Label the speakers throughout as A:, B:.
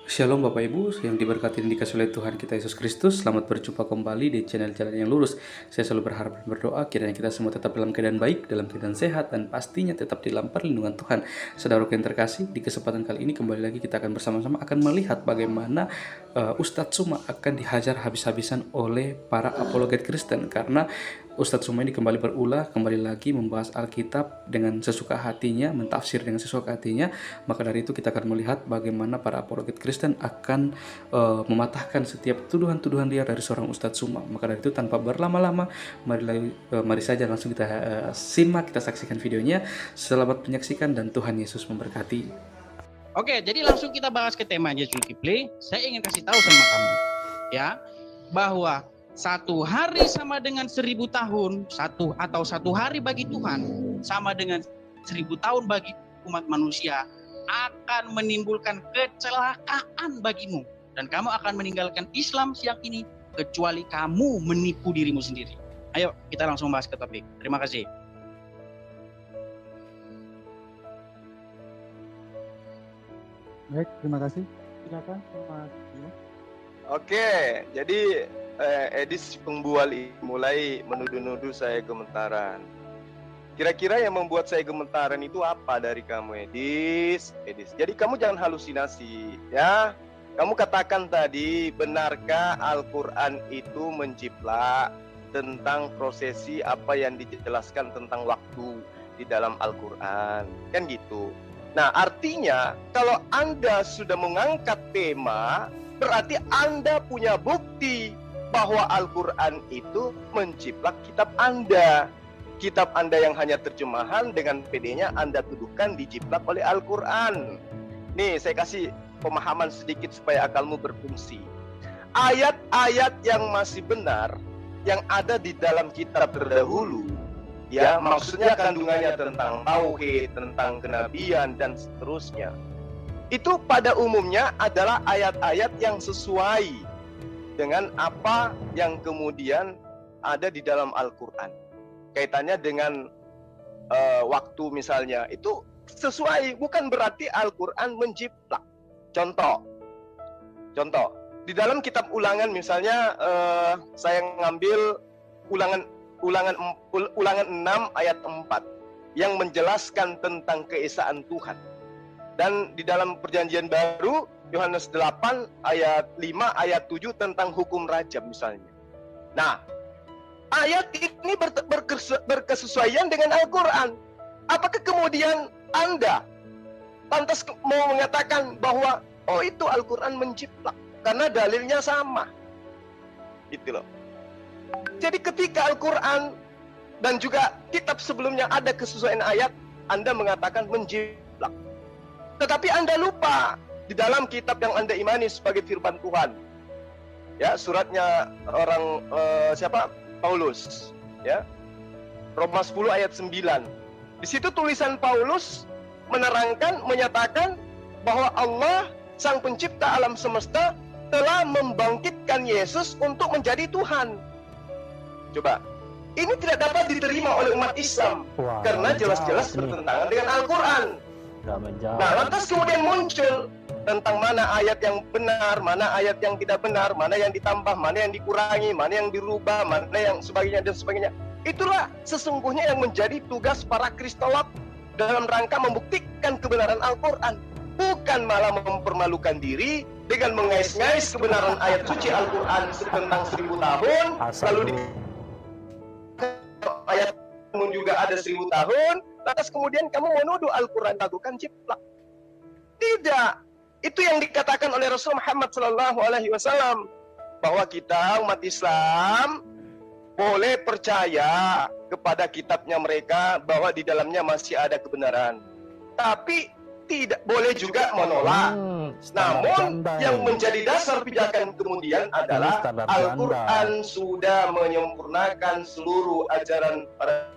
A: Shalom Bapak Ibu yang diberkati dan dikasihi oleh Tuhan kita Yesus Kristus. Selamat berjumpa kembali di channel Jalan yang Lurus. Saya selalu berharap dan berdoa kiranya kita semua tetap dalam keadaan baik, dalam keadaan sehat, dan pastinya tetap di dalam perlindungan Tuhan. Saudaraku yang terkasih, di kesempatan kali ini kembali lagi kita akan bersama-sama akan melihat bagaimana Ustadz Suma akan dihajar habis-habisan oleh para apologet Kristen. Karena Ustadz Suma ini kembali berulah, kembali lagi membahas Alkitab dengan sesuka hatinya, mentafsir dengan sesuka hatinya. Maka dari itu kita akan melihat bagaimana para apologet Kristen akan mematahkan setiap tuduhan-tuduhan liar dari seorang Ustadz Suma. Maka dari itu tanpa berlama-lama, mari saja langsung kita simak, kita saksikan videonya. Selamat menyaksikan dan Tuhan Yesus memberkati.
B: Oke, jadi langsung kita bahas ke tema aja Zulkifli. Saya ingin kasih tahu sama kamu, ya, bahwa satu hari sama dengan 1000 tahun, satu hari bagi Tuhan sama dengan 1000 tahun bagi umat manusia akan menimbulkan kecelakaan bagimu dan kamu akan meninggalkan Islam siang ini kecuali kamu menipu dirimu sendiri. Ayo kita langsung bahas ke topik. Terima kasih.
C: Baik, terima kasih. Silakan Mas Bimo.
D: Oke, jadi Edis Pengbual mulai menuduh-nuduh saya gemetaran. Kira-kira yang membuat saya gemetaran itu apa dari kamu, Edis? Jadi kamu jangan halusinasi, ya. Kamu katakan tadi, benarkah Al-Quran itu menjiplak tentang prosesi apa yang dijelaskan tentang waktu di dalam Al-Quran? Kan gitu. Nah, artinya kalau Anda sudah mengangkat tema, berarti Anda punya bukti bahwa Al-Quran itu menjiplak kitab Anda. Kitab Anda yang hanya terjemahan dengan PD-nya Anda tuduhkan dijiplak oleh Al-Quran. Nih, saya kasih pemahaman sedikit supaya akalmu berfungsi. Ayat-ayat yang masih benar, yang ada di dalam kitab terdahulu, ya, maksudnya kandungannya tentang tauhid, tentang kenabian, dan seterusnya, itu pada umumnya adalah ayat-ayat yang sesuai dengan apa yang kemudian ada di dalam Al-Quran. Kaitannya dengan waktu misalnya, itu sesuai, bukan berarti Al-Quran menjiplak. Contoh, di dalam kitab Ulangan misalnya, saya ngambil Ulangan 6 ayat 4 yang menjelaskan tentang keesaan Tuhan. Dan di dalam Perjanjian Baru Yohanes 8 ayat 5 ayat 7 tentang hukum rajam misalnya. Nah, ayat ini berkesesuaian dengan Al-Quran. Apakah kemudian Anda lantas mau mengatakan bahwa oh itu Al-Quran menjiplak karena dalilnya sama? Gitu loh. Jadi ketika Al-Quran dan juga kitab sebelumnya ada kesesuaian ayat, Anda mengatakan menjiplak. Tetapi Anda lupa di dalam kitab yang Anda imani sebagai firman Tuhan. Ya, suratnya orang Paulus, ya. Roma 10 ayat 9. Di situ tulisan Paulus menyatakan bahwa Allah Sang Pencipta alam semesta telah membangkitkan Yesus untuk menjadi Tuhan. Coba, ini tidak dapat diterima oleh umat Islam karena jelas-jelas bertentangan dengan Al-Quran. Nah, lantas kemudian muncul tentang mana ayat yang benar, mana ayat yang tidak benar, mana yang ditambah, mana yang dikurangi, mana yang dirubah, mana yang sebagainya dan sebagainya. Itulah sesungguhnya yang menjadi tugas para kristolog dalam rangka membuktikan kebenaran Al-Quran, bukan malah mempermalukan diri dengan mengais-ngais kebenaran ayat suci Al-Quran tentang 1000 tahun, lalu di ayat pun juga ada 1000 tahun, lantas kemudian kamu menuduh Al-Quran lakukan jiplak. Tidak, itu yang dikatakan oleh Rasul Muhammad SAW, bahwa kita umat Islam boleh percaya kepada kitabnya mereka bahwa di dalamnya masih ada kebenaran, tapi tidak boleh juga menolak. Namun yang menjadi dasar pijakan kemudian adalah Al-Quran sudah menyempurnakan seluruh ajaran para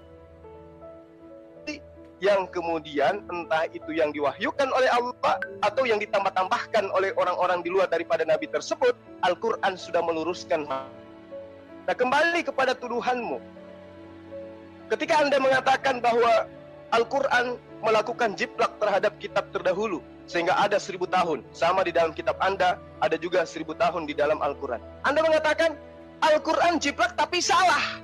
D: yang kemudian entah itu yang diwahyukan oleh Allah atau yang ditambah-tambahkan oleh orang-orang di luar daripada Nabi tersebut, Al-Quran sudah meluruskan. Nah, kembali kepada tuduhanmu. Ketika Anda mengatakan bahwa Al-Quran melakukan jiplak terhadap kitab terdahulu, sehingga ada 1000 tahun. Sama di dalam kitab Anda, ada juga 1000 tahun di dalam Al-Quran. Anda mengatakan Al-Quran jiplak tapi salah.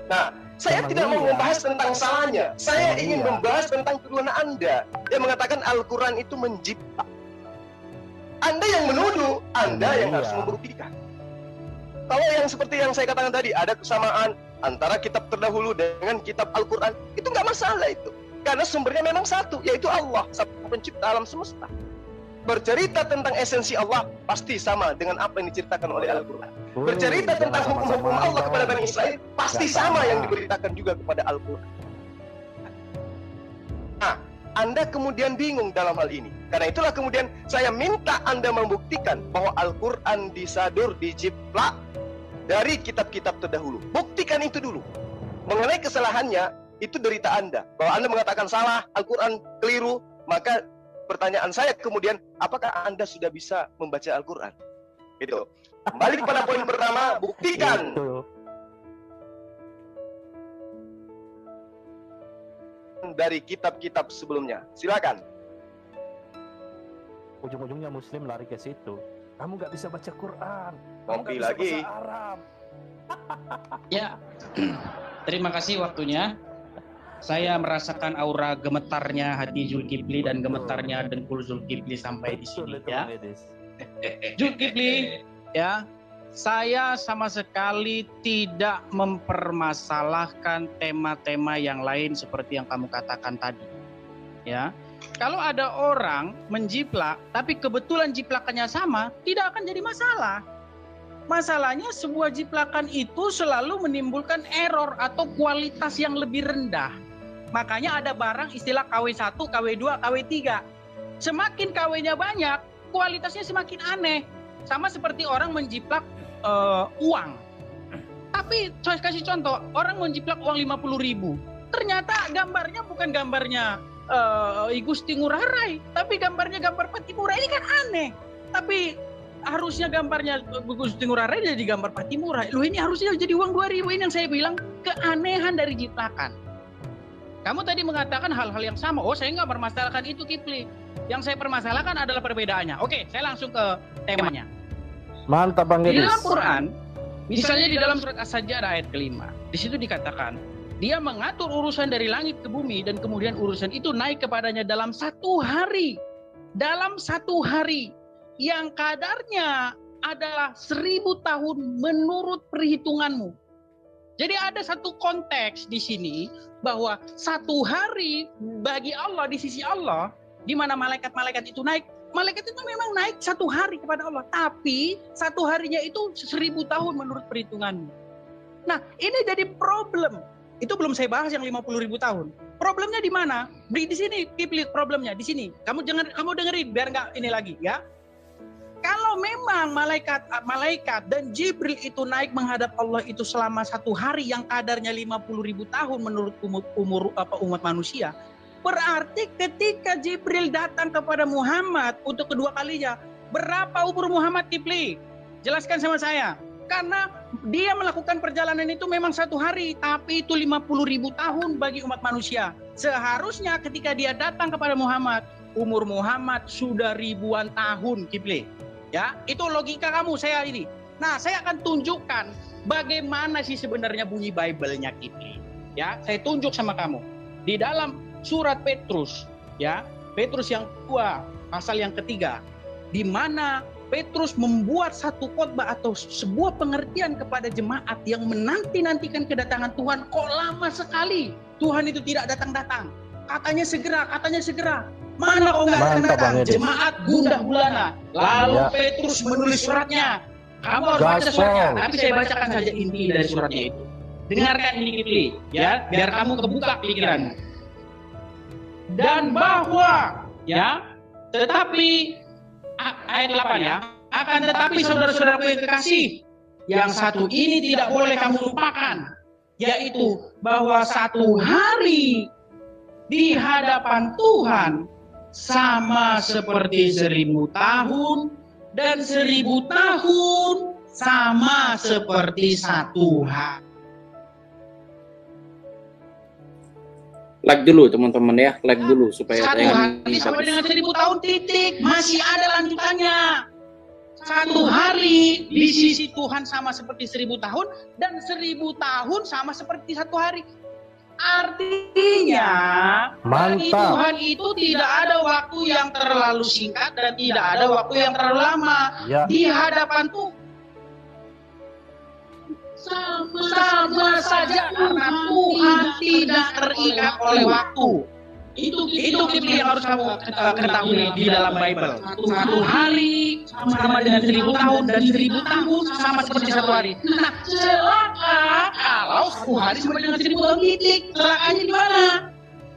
D: Nah, saya tidak mau membahas tentang salahnya. Saya ingin membahas tentang tuduhan Anda yang mengatakan Al-Quran itu menjiplak. Anda yang menuduh, Anda yang harus membuktikan. Kalau yang seperti yang saya katakan tadi, ada kesamaan antara kitab terdahulu dengan kitab Al-Quran, itu nggak masalah itu. Karena sumbernya memang satu, yaitu Allah, sang pencipta alam semesta. Bercerita tentang esensi Allah, pasti sama dengan apa yang diceritakan oleh Al-Quran. Bercerita tentang hukum-hukum Allah kepada Bani Israel, pasti sama yang diberitakan juga kepada Al-Quran. Nah, Anda kemudian bingung dalam hal ini. Karena itulah kemudian saya minta Anda membuktikan bahwa Al-Quran disadur, dijiplak dari kitab-kitab terdahulu. Buktikan itu dulu. Mengenai kesalahannya, itu derita Anda. Bahwa Anda mengatakan salah, Al-Quran keliru, maka pertanyaan saya kemudian, apakah Anda sudah bisa membaca Al-Quran? Itu. Kembali kepada poin pertama, buktikan. Dari kitab-kitab sebelumnya. Silakan.
C: Ujung-ujungnya Muslim lari ke situ. Kamu nggak bisa baca Quran.
D: Ngopi lagi.
C: Arab.
B: Ya, terima kasih waktunya. Saya merasakan aura gemetarnya hati Zulkifli dan gemetarnya dengkul Zulkifli sampai di sini ya. Zulkifli, ya, saya sama sekali tidak mempermasalahkan tema-tema yang lain seperti yang kamu katakan tadi. Ya, kalau ada orang menjiplak, tapi kebetulan jiplakannya sama, tidak akan jadi masalah. Masalahnya sebuah jiplakan itu selalu menimbulkan error atau kualitas yang lebih rendah. Makanya ada barang istilah KW1, KW2, KW3. Semakin KW-nya banyak, kualitasnya semakin aneh. Sama seperti orang menjiplak uang. Tapi saya kasih contoh, orang menjiplak uang 50.000. Ternyata gambarnya bukan gambarnya I Gusti Ngurah Rai, tapi gambarnya gambar Patimura. Ini kan aneh. Tapi harusnya gambarnya Gusti Ngurah Rai jadi gambar Patimura. Loh, ini harusnya jadi uang 2.000. Ini yang saya bilang keanehan dari jiplakan. Kamu tadi mengatakan hal-hal yang sama. Oh, saya nggak permasalahkan itu, Kifli. Yang saya permasalahkan adalah perbedaannya. Oke, saya langsung ke temanya.
C: Mantap Bang
B: Di
C: Dedis.
B: dalam Quran, misalnya di dalam surat As-Sajdah ayat ke-5, di situ dikatakan, dia mengatur urusan dari langit ke bumi dan kemudian urusan itu naik kepadanya dalam 1 hari. Dalam 1 hari yang kadarnya adalah 1000 tahun menurut perhitunganmu. Jadi ada satu konteks di sini bahwa 1 hari bagi Allah di sisi Allah, di mana malaikat-malaikat itu naik. Malaikat itu memang naik 1 hari kepada Allah, tapi 1 harinya itu 1000 tahun menurut perhitunganmu. Nah, ini jadi problem. Itu belum saya bahas yang 50.000 tahun. Problemnya di mana? Di sini, Kifli, problemnya di sini. Kamu dengerin biar nggak ini lagi ya. Kalau memang malaikat dan Jibril itu naik menghadap Allah itu selama 1 hari yang kadarnya 50.000 tahun menurut umur umat manusia, berarti ketika Jibril datang kepada Muhammad untuk kedua kalinya, berapa umur Muhammad, Kifli? Jelaskan sama saya. Karena dia melakukan perjalanan itu memang 1 hari, tapi itu 50.000 tahun bagi umat manusia. Seharusnya ketika dia datang kepada Muhammad, umur Muhammad sudah ribuan tahun, Kifli. Ya, itu logika kamu, saya ini. Nah, saya akan tunjukkan bagaimana sih sebenarnya bunyi Bible-nya, Kifli. Ya, saya tunjuk sama kamu. Di dalam surat Petrus, ya, Petrus yang 2, pasal yang ke-3, di mana Petrus membuat satu khotbah atau sebuah pengertian kepada jemaat yang menanti-nantikan kedatangan Tuhan. Kok lama sekali Tuhan itu tidak datang-datang? Katanya segera. Mana kok nggak datang-datang? Jemaat gundah gulana. Lalu Petrus menulis suratnya. Kamu harus baca suratnya. Tapi saya bacakan saja inti dari suratnya itu. Dengarkan ini, Kifli, ya, biar kamu kebuka pikiranmu. Dan bahwa, ya, tetapi ayat 8 ya, akan tetapi saudara-saudaraku yang kekasih, yang satu ini tidak boleh kamu lupakan, yaitu bahwa 1 hari di hadapan Tuhan sama seperti 1000 tahun, dan 1000 tahun sama seperti 1 hari.
E: Like dulu teman-teman ya, like dulu supaya
B: Satu
E: tayangan
B: hari
E: ini
B: sama
E: bagus.
B: dengan 1000 tahun titik. Masih ada lanjutannya. Satu hari di sisi Tuhan sama seperti 1000 tahun, dan 1000 tahun sama seperti satu hari. Artinya bagi
C: Mantap.
B: Tuhan itu tidak ada waktu yang terlalu singkat dan tidak ada waktu yang terlalu lama.
C: Ya,
B: Di hadapan Tuhan sama saja, karena Tuhan tidak terikat oleh waktu. Itu yang harus kamu ketahui di dalam Bible. Satu hari sama dengan 1000 tahun, dan 1000 tahun sama seperti satu hari. Nah, celaka kalau satu hari sama dengan 1000 tahun titik. Celakanya di mana?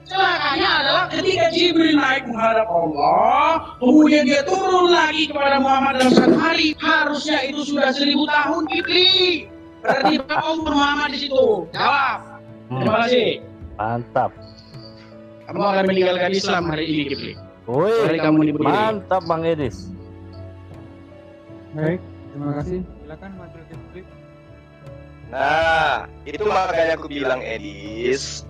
B: Celakanya adalah ketika Jibril naik menghadap Allah, kemudian dia turun lagi kepada Muhammad dalam satu hari. Harusnya itu sudah 1000 tahun, Kipli. Berarti berapa umur Muhammad di situ? Jawab. Terima kasih.
C: mantap.
B: Kamu akan meninggalkan Islam hari ini, Kipli.
C: Woi,
B: Hari kamu dibunuh.
C: mantap Bang Edis.
F: Baik, terima kasih. Silakan Mas Zulkifli.
D: Nah, itu makanya aku bilang Edis,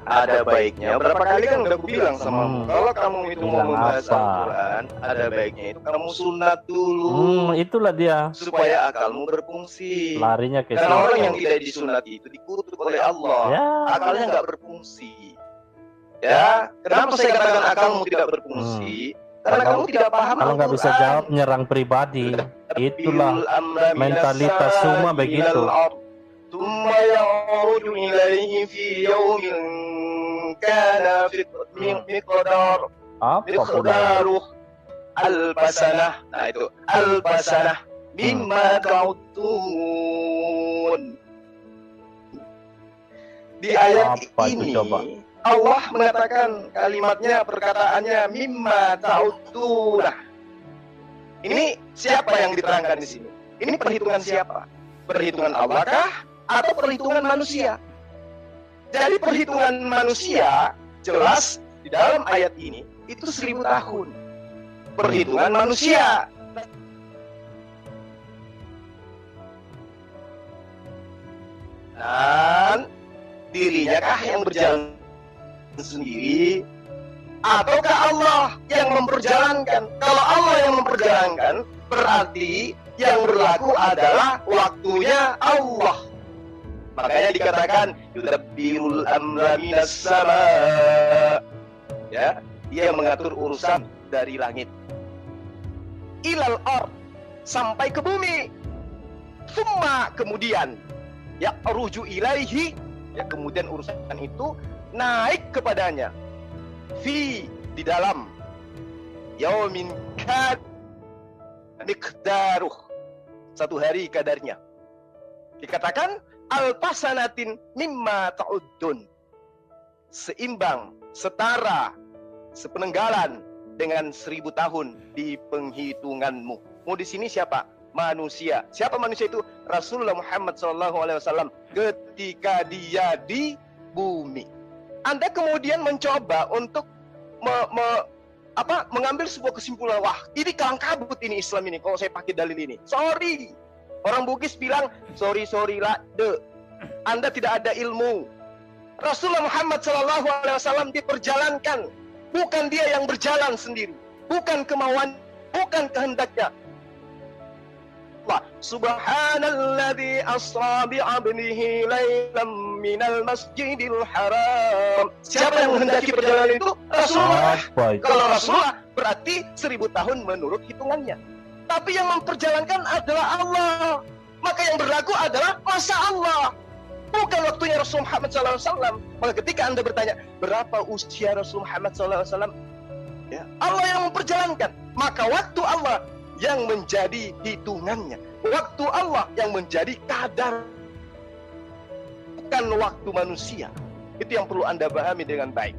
D: ada baiknya. Berapa kali kan udah aku bilang sama kamu, kalau kamu itu mau
C: Bilang
D: membahas
C: apa?
D: Al-Quran, ada baiknya itu kamu sunat dulu,
C: Itulah dia.
D: supaya akalmu berfungsi.
C: Larinya ke
D: Karena orang yang
C: situ.
D: tidak disunat itu dikutuk oleh Allah,
C: Ya,
D: akalnya nggak berfungsi. Ya, kenapa saya katakan akalmu tidak berfungsi? Karena kamu tidak paham
C: kalau nggak bisa
D: Al-Quran.
C: jawab nyerang pribadi. Itulah
D: Bil amra minas
C: mentalitas semua
D: samai
C: begitu.
D: ilal ard, thumma ya'ruju ilaihi fi yawmin kana miqdar
C: Apa pula?
D: miqdaruh alfasanah. Nah itu alfasanah mimma ta'udun. Di ayat
C: Apa itu
D: ini
C: coba?
D: Allah mengatakan kalimatnya, perkataannya mimma ta'udun. Ini siapa yang diterangkan di sini? Ini perhitungan siapa? Perhitungan Allah kah atau perhitungan manusia? Jadi perhitungan manusia jelas di dalam ayat ini itu 1000 tahun. Perhitungan manusia. Dan dirinya kah yang berjalan sendiri, ataukah Allah yang memperjalankan? Kalau Allah yang memperjalankan, berarti yang berlaku adalah waktunya Allah. Makanya dikatakan yudabbirul amra minas sama. Ya, dia mengatur urusan dari langit ilal ard, sampai ke bumi. Summa, kemudian ya ruju ilaihi, ya kemudian urusan itu naik kepadanya fi, di dalam yaumin kad miqdaruh, satu hari kadarnya. Dikatakan alpasanatin mimma ta'uddun, seimbang, setara, sepenenggalan dengan 1000 tahun di penghitunganmu. Mau di sini siapa? Manusia. Siapa manusia itu? Rasulullah Muhammad SAW ketika dia di bumi. Anda kemudian mencoba untuk mengambil sebuah kesimpulan, wah ini kalang kabut ini Islam ini kalau saya pakai dalil ini. Sorry, orang Bugis bilang sorry lah, Anda tidak ada ilmu. Rasulullah Muhammad SAW diperjalankan, bukan dia yang berjalan sendiri, bukan kemauan, bukan kehendaknya. Subhanalladzi asra bi'abdihi lailam minal masjidil haram. Siapa yang menghendaki perjalanan itu? Rasulullah. Kalau Rasulullah berarti 1000 tahun menurut hitungannya. Tapi yang memperjalankan adalah Allah. Maka yang berlaku adalah masa Allah, bukan waktunya Rasul Muhammad SAW. Maka ketika Anda bertanya berapa usia Rasul Muhammad SAW, ya, Allah yang memperjalankan. Maka waktu Allah yang menjadi hitungannya, waktu Allah yang menjadi kadar, bukan waktu manusia. Itu yang perlu Anda pahami dengan baik.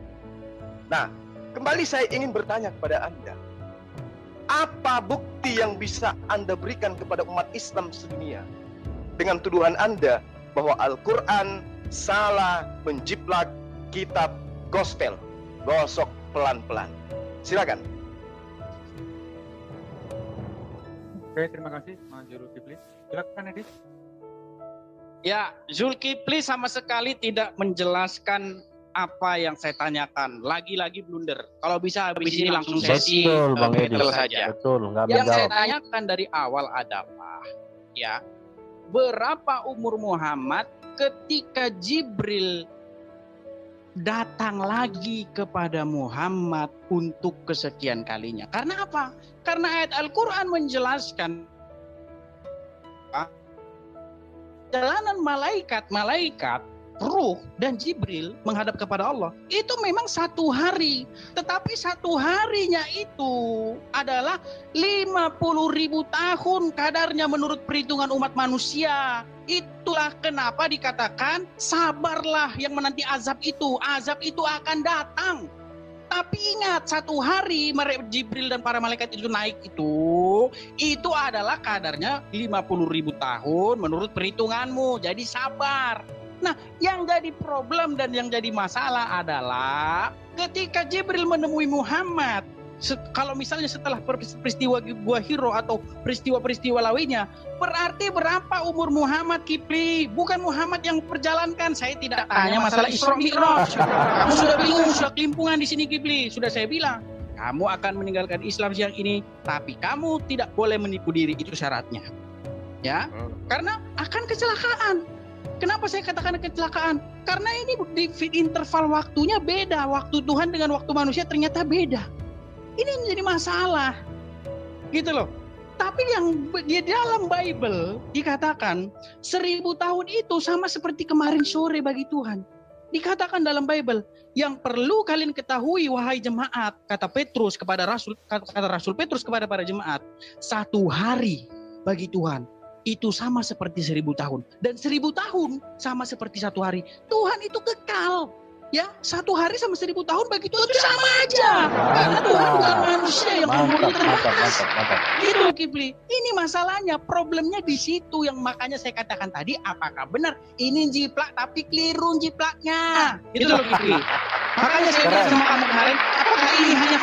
D: Nah, kembali saya ingin bertanya kepada Anda, apa bukti yang bisa Anda berikan kepada umat Islam sedunia dengan tuduhan Anda bahwa Al-Quran salah menjiplak kitab gospel? Gosok pelan-pelan. Silakan.
F: Oke, terima kasih Mas Zulkifli. Silakan Edis.
B: Ya, Zulkifli sama sekali tidak menjelaskan apa yang saya tanyakan. Lagi-lagi blunder. Kalau bisa habis ini langsung sesi
C: Betul, Bang Edi.
B: battle saja.
C: Betul, nggak
B: Yang saya
C: menjawab.
B: tanyakan dari awal adalah, ya, berapa umur Muhammad ketika Jibril datang lagi kepada Muhammad untuk kesekian kalinya? Karena apa? Karena ayat Al-Quran menjelaskan jalanan malaikat, Ruh dan Jibril menghadap kepada Allah itu memang 1 hari, tetapi 1 harinya itu adalah 50.000 tahun kadarnya menurut perhitungan umat manusia. Itulah kenapa dikatakan sabarlah yang menanti azab itu akan datang. Tapi ingat, 1 hari Jibril dan para malaikat itu naik itu adalah kadarnya 50.000 tahun menurut perhitunganmu. Jadi sabar. Nah, yang jadi problem dan yang jadi masalah adalah ketika Jibril menemui Muhammad, kalau misalnya setelah peristiwa Gua Hiro atau peristiwa-peristiwa lainnya, berarti berapa umur Muhammad, Kipli? Bukan Muhammad yang perjalankan. Saya tidak tanya masalah Isra Mi'raj. Kamu sudah bingung, sudah kelimpungan di sini, Kipli. Sudah saya bilang, kamu akan meninggalkan Islam siang ini, tapi kamu tidak boleh menipu diri, itu syaratnya. Ya, karena akan kecelakaan. Kenapa saya katakan kecelakaan? Karena ini di interval waktunya beda. Waktu Tuhan dengan waktu manusia ternyata beda. Ini menjadi masalah. Gitu loh. Tapi yang di dalam Bible dikatakan 1000 tahun itu sama seperti kemarin sore bagi Tuhan. Dikatakan dalam Bible, yang perlu kalian ketahui wahai jemaat, kata Rasul Petrus kepada para jemaat, 1 hari bagi Tuhan itu sama seperti 1000 tahun. Dan 1000 tahun sama seperti 1 hari. Tuhan itu kekal. Ya, 1 hari sama 1000 tahun bagi Tuhan itu sama aja. Karena Tuhan bukan manusia yang
C: Mantap.
B: Gitu, Kipli. Ini masalahnya, problemnya di situ yang makanya saya katakan tadi, apakah benar ini jiplak tapi keliru jiplaknya. Itu loh, Kipli. Makanya saya bilang sama kamu kemarin, apakah ini hanya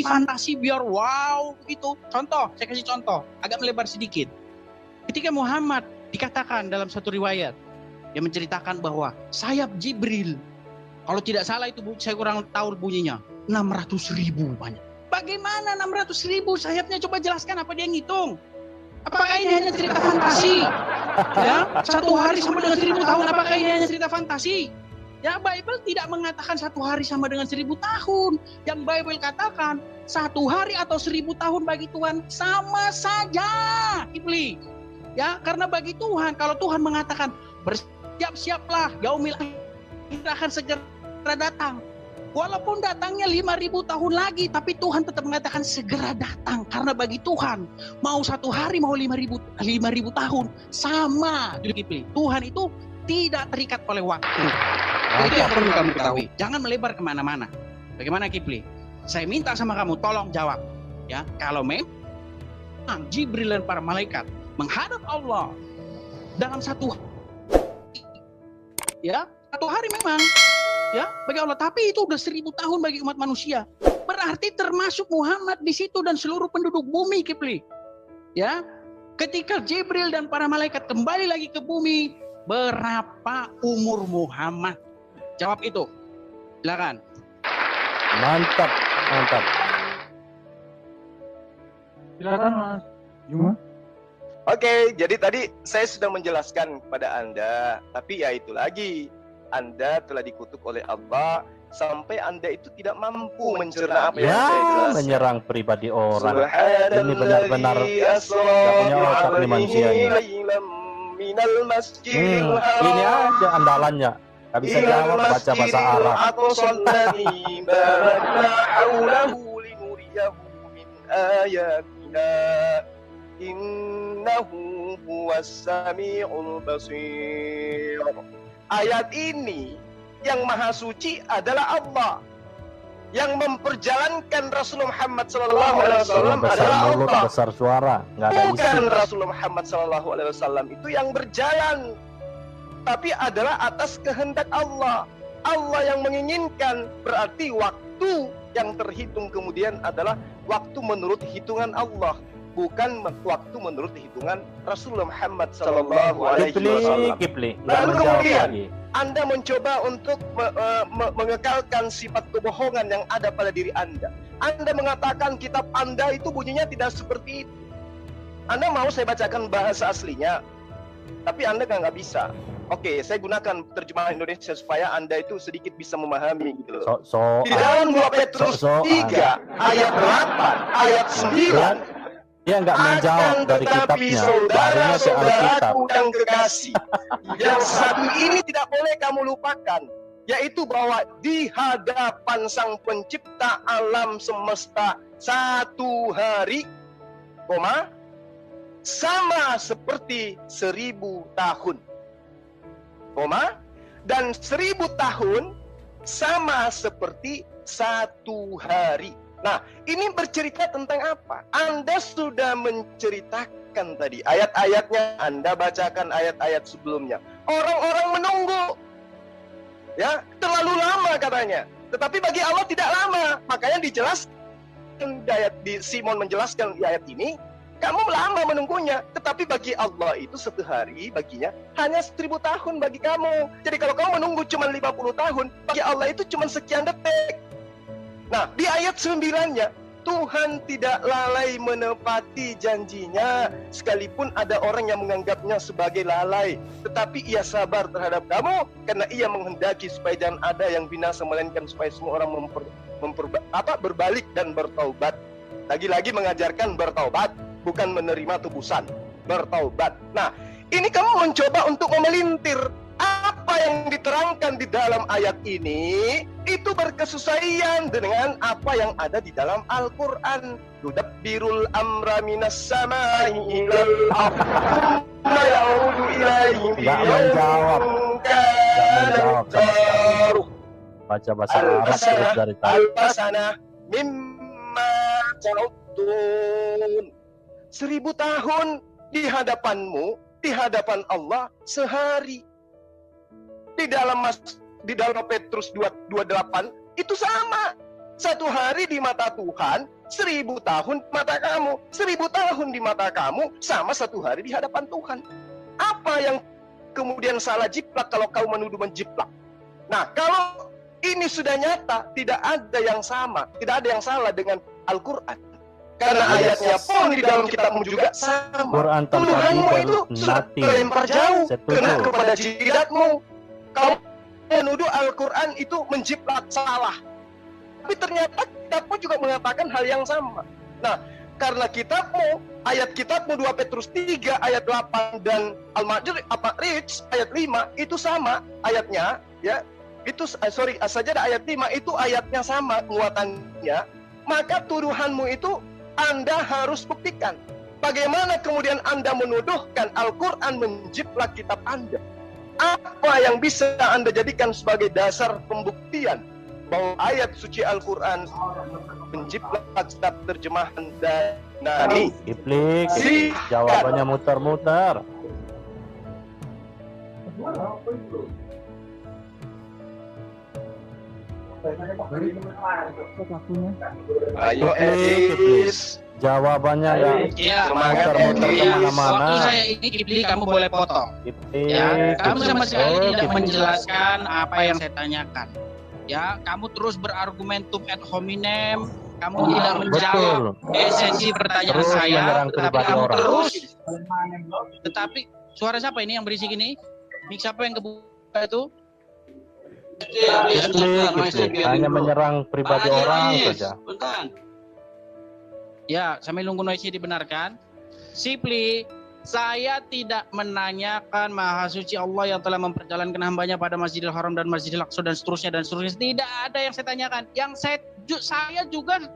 B: fantasi biar wow gitu. Contoh, saya kasih contoh, agak melebar sedikit. Ketika Muhammad dikatakan dalam satu riwayat, yang menceritakan bahwa sayap Jibril, kalau tidak salah itu saya kurang tahu bunyinya, 600.000 banyak. Bagaimana 600.000 sayapnya? Coba jelaskan, apa dia ngitung? Apakah ini hanya cerita fantasi? Ya, 1 hari sama dengan 1000 tahun, apakah ini hanya cerita fantasi? Ya, Bible tidak mengatakan 1 hari sama dengan 1000 tahun. Yang Bible katakan 1 hari atau 1000 tahun bagi Tuhan sama saja, Kipli. Ya, karena bagi Tuhan, kalau Tuhan mengatakan bersiap-siaplah, yaumil akhir akan segera datang. Walaupun datangnya 5000 tahun lagi, tapi Tuhan tetap mengatakan segera datang. Karena bagi Tuhan, mau 1 hari, mau 5.000 tahun, sama. Tuhan itu tidak terikat oleh waktu. Itu yang perlu kamu ketahui. Jangan melebar kemana-mana. Bagaimana, Kipli? Saya minta sama kamu, tolong jawab. Ya, kalau memang Jibril dan para malaikat menghadap Allah dalam 1 hari memang ya bagi Allah, tapi itu udah 1000 tahun bagi umat manusia. Berarti termasuk Muhammad di situ dan seluruh penduduk bumi, Kipli. Ya, ketika Jibril dan para malaikat kembali lagi ke bumi, berapa umur Muhammad? Jawab itu. Silakan.
C: Mantap.
F: Silakan Mas Juma.
D: Oke, jadi tadi saya sudah menjelaskan kepada Anda, tapi ya itu lagi, Anda telah dikutuk oleh Allah sampai Anda itu tidak mampu mencerna apa yang saya jelaskan.
C: Menyerang pribadi orang. Ini benar-benar nggak punya otak nih manusia ini. Ini aja andalannya. Gak bisa jawab, baca bahasa Arab.
D: Innahu huwas sami'ul basir. Ayat ini yang maha suci adalah Allah. Yang memperjalankan Rasulullah Muhammad sallallahu alaihi wasallam adalah
C: mulut,
D: Allah.
C: besar suara, enggak ada
D: Bukan
C: isi.
D: Rasulullah Muhammad sallallahu alaihi wasallam itu yang berjalan, tapi adalah atas kehendak Allah. Allah yang menginginkan, berarti waktu yang terhitung kemudian adalah waktu menurut hitungan Allah, bukan waktu menurut hitungan Rasulullah Muhammad sallallahu alaihi wasallam.
C: Kipli, nggak
D: Lalu
C: menjawab
D: kemudian,
C: lagi.
D: Anda mencoba untuk mengekalkan sifat kebohongan yang ada pada diri Anda. Anda mengatakan kitab Anda itu bunyinya tidak seperti itu. Anda mau saya bacakan bahasa aslinya, tapi Anda nggak bisa. Oke, saya gunakan terjemahan Indonesia supaya Anda itu sedikit bisa memahami gitu loh. Di dalam 2 Petrus 3 ayat 8, ayat 9,
C: dia nggak menjawab dari kitabnya, barunya ke Alkitab.
D: Yang kekasih, yang satu ini tidak boleh kamu lupakan, yaitu bahwa di hadapan Sang Pencipta alam semesta satu hari, sama seperti 1000 tahun, dan 1000 tahun sama seperti satu hari. Nah, ini bercerita tentang apa? Anda sudah menceritakan tadi ayat-ayatnya, Anda bacakan ayat-ayat sebelumnya. Orang-orang menunggu, ya, terlalu lama katanya. Tetapi bagi Allah tidak lama, makanya dijelaskan di Simon menjelaskan di ayat ini. Kamu lama menunggunya, tetapi bagi Allah itu satu hari baginya hanya 1000 tahun bagi kamu. Jadi kalau kamu menunggu cuma 50 tahun, bagi Allah itu cuma sekian detik. Nah, di ayat 9-nya, Tuhan tidak lalai menepati janjinya, sekalipun ada orang yang menganggapnya sebagai lalai. Tetapi ia sabar terhadap kamu, karena ia menghendaki supaya jangan ada yang binasa, melainkan supaya semua orang berbalik dan bertaubat. Lagi-lagi mengajarkan bertaubat, bukan menerima tebusan, bertaubat. Nah, ini kamu mencoba untuk memelintir. Apa yang diterangkan di dalam ayat ini itu berkesesuaian dengan apa yang ada di dalam Al-Quran. Yudabbirul amra minas samai ilal ardh yaudu ilaihi.
C: Nggak menjawab baca bahasa Arab terus dari tadi.
D: Al-basana mimma ta'udun. 1000 tahun di hadapanmu, di hadapan Allah sehari. Di dalam Petrus 2:28 itu sama. Satu hari di mata Tuhan, 1000 tahun di mata kamu. 1000 tahun di mata kamu sama satu hari di hadapan Tuhan. Apa yang kemudian salah jiplak kalau kau menuduh menjiplak? Nah, kalau ini sudah nyata, tidak ada yang sama, tidak ada yang salah dengan Al-Quran. Karena ayatnya pun di dalam kitabmu juga sama.
C: Quran tanpa
D: Tuhanmu itu sudah terlempar jauh kena kepada jidatmu. Kau menuduh Al-Quran itu menjiplak salah. Tapi ternyata kitabmu juga mengatakan hal yang sama. Nah, karena ayat kitabmu 2 Petrus 3 ayat 8 dan Al-Ma'arij ayat 5 itu sama ayatnya, ya. Itu As-Sajdah ayat 5 itu ayatnya sama muatannya. Maka tuduhanmu itu Anda harus buktikan. Bagaimana kemudian Anda menuduhkan Al-Quran menjiplak kitab Anda? Apa yang bisa Anda jadikan sebagai dasar pembuktian bahwa ayat suci Al-Quran menjiplak kitab terjemahan dari
C: Kiplik, jawabannya muter-muter.
D: Ayo Edis,
C: jawabannya
B: ya,
C: muter-muter kemana-mana.
B: Waktu saya ini Kipli, kamu boleh potong. Ya, kamu sama sekali tidak menjelaskan apa yang saya tanyakan. Ya, kamu terus berargumentum ad hominem. Kamu tidak menjawab esensi pertanyaan saya. Tetapi kamu terus. Tetapi suara siapa ini yang berisik ini? Mik siapa yang kebuka itu?
C: Kiplik, hanya menyerang pribadi orang saja.
B: Ya, sambil nunggu noise dibenarkan. Sipli, saya tidak menanyakan Maha Suci Allah yang telah memperjalankan hambanya pada Masjidil Haram dan Masjidil Aqsa dan seterusnya dan seterusnya. Tidak ada yang saya tanyakan. Yang saya juga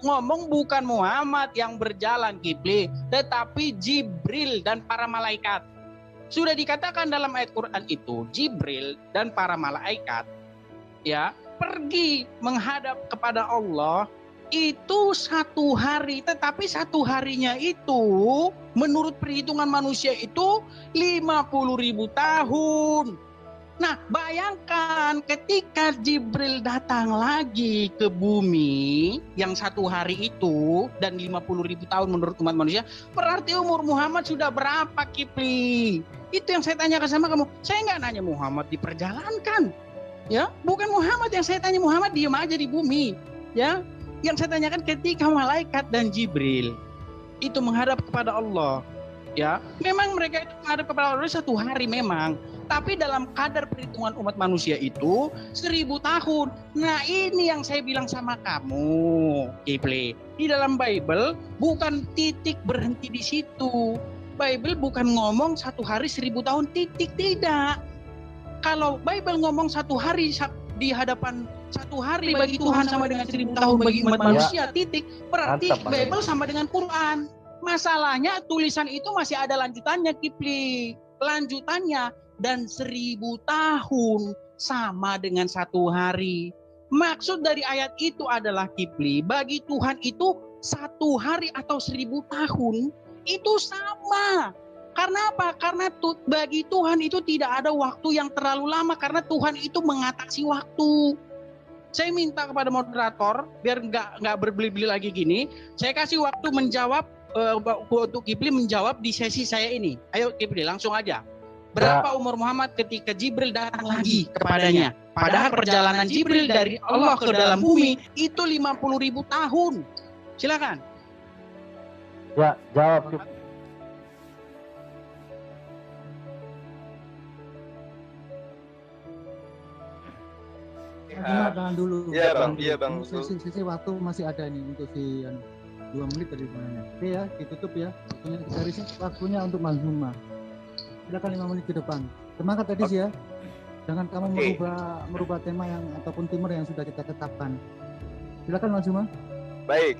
B: ngomong bukan Muhammad yang berjalan, Kipli, tetapi Jibril dan para malaikat. Sudah dikatakan dalam ayat Quran itu, Jibril dan para malaikat ya pergi menghadap kepada Allah itu satu hari, tetapi satu harinya itu menurut perhitungan manusia itu 50.000 tahun. Nah, bayangkan ketika Jibril datang lagi ke bumi yang satu hari itu dan 50.000 tahun menurut umat manusia, berarti umur Muhammad sudah berapa, Kipli? Itu yang saya tanyakan sama kamu. Saya nggak nanya Muhammad diperjalankan, ya, bukan Muhammad yang saya tanya. Muhammad diam aja di bumi, ya. Yang saya tanyakan ketika malaikat dan Jibril itu menghadap kepada Allah, ya, memang mereka itu menghadap kepada Allah 1 hari memang, tapi dalam kadar perhitungan umat manusia itu 1000 tahun. Nah ini yang saya bilang sama kamu, Kifli, di dalam Bible bukan titik berhenti di situ. Bible bukan ngomong 1 hari 1000 tahun titik, tidak. Kalau Bible ngomong 1 hari di hadapan 1 hari bagi Tuhan sama dengan 1000 tahun bagi umat manusia, titik, berarti
C: Mantap,
B: Bible sama dengan Quran. Masalahnya tulisan itu masih ada lanjutannya, Kifli, lanjutannya, dan 1000 tahun sama dengan 1 hari. Maksud dari ayat itu adalah, Kifli, bagi Tuhan itu 1 hari atau 1000 tahun itu sama. Karena apa? Karena bagi Tuhan itu tidak ada waktu yang terlalu lama, karena Tuhan itu mengatasi waktu. Saya minta kepada moderator biar nggak berbeli-beli lagi gini. Saya kasih waktu menjawab untuk Kifli menjawab di sesi saya ini. Ayo Kifli, langsung aja. Berapa umur Muhammad ketika Jibril datang lagi kepadanya? Padahal perjalanan Jibril dari Allah ke dalam bumi itu 50.000 tahun. Silakan.
C: Ya, jawab.
G: Tahan dulu.
D: Iya bang, iya bang.
G: Sisi waktu masih ada nih untuk si 2 menit dari mana. Oke ya, ditutup ya. Waktunya dari waktunya untuk Mas Zuma. Silakan 5 menit ke depan. Semangat tadi sih ya. Jangan kamu merubah tema yang ataupun timer yang sudah kita tetapkan. Silakan Mas Zuma.
D: Baik.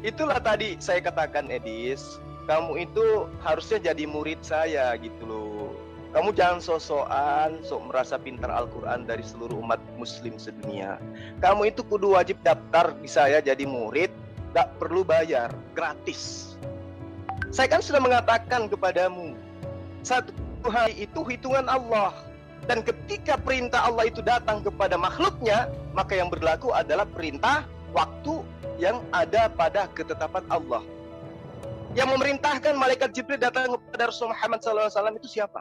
D: Itulah tadi saya katakan, Edis, kamu itu harusnya jadi murid saya gitu loh. Kamu jangan sok-sokan, sok merasa pintar Al-Quran dari seluruh umat muslim sedunia. Kamu itu kudu wajib daftar di saya jadi murid, gak perlu bayar, gratis. Saya kan sudah mengatakan kepadamu, 1 hari itu hitungan Allah. Dan ketika perintah Allah itu datang kepada makhluknya, maka yang berlaku adalah perintah waktu yang ada pada ketetapan Allah. Yang memerintahkan malaikat Jibril datang kepada Rasulullah Muhammad SAW itu siapa?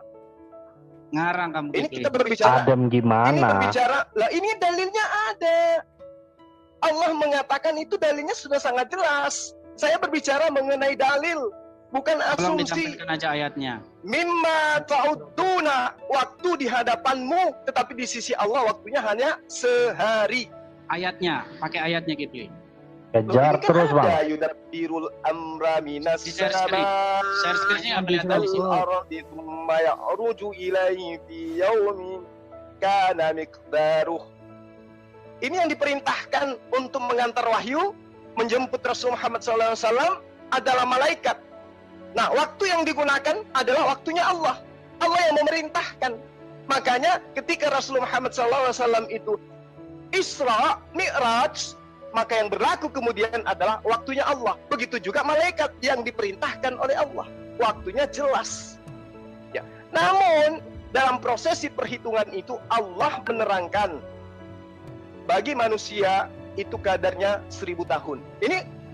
B: Ngarang kamu.
D: Ini kita berbicara.
C: Adam gimana?
D: Ini berbicara. Lah ini dalilnya ada. Allah mengatakan itu dalilnya sudah sangat jelas. Saya berbicara mengenai dalil, bukan
B: Tolong
D: asumsi.
B: ditampilkan aja ayatnya.
D: Mimma ta'uduna, waktu di hadapanmu, tetapi di sisi Allah waktunya hanya sehari.
B: Ayatnya, pakai ayatnya gitu.
C: Kejar terus bang.
D: Yudabbirul amra minas
B: Di share screen. Share screen-nya ambil lihat di sini.
D: ardi thumma ya'ruju ilaihi fi yaumin kana miqdaruh. Ini yang diperintahkan untuk mengantar wahyu, menjemput Rasul Muhammad SAW adalah malaikat. Nah, waktu yang digunakan adalah waktunya Allah. Allah yang memerintahkan. Makanya ketika Rasul Muhammad SAW itu Isra, Mi'raj, maka yang berlaku kemudian adalah waktunya Allah. Begitu juga malaikat yang diperintahkan oleh Allah. Waktunya jelas. Ya. Namun, dalam prosesi perhitungan itu Allah menerangkan bagi manusia itu kadarnya 1000 tahun.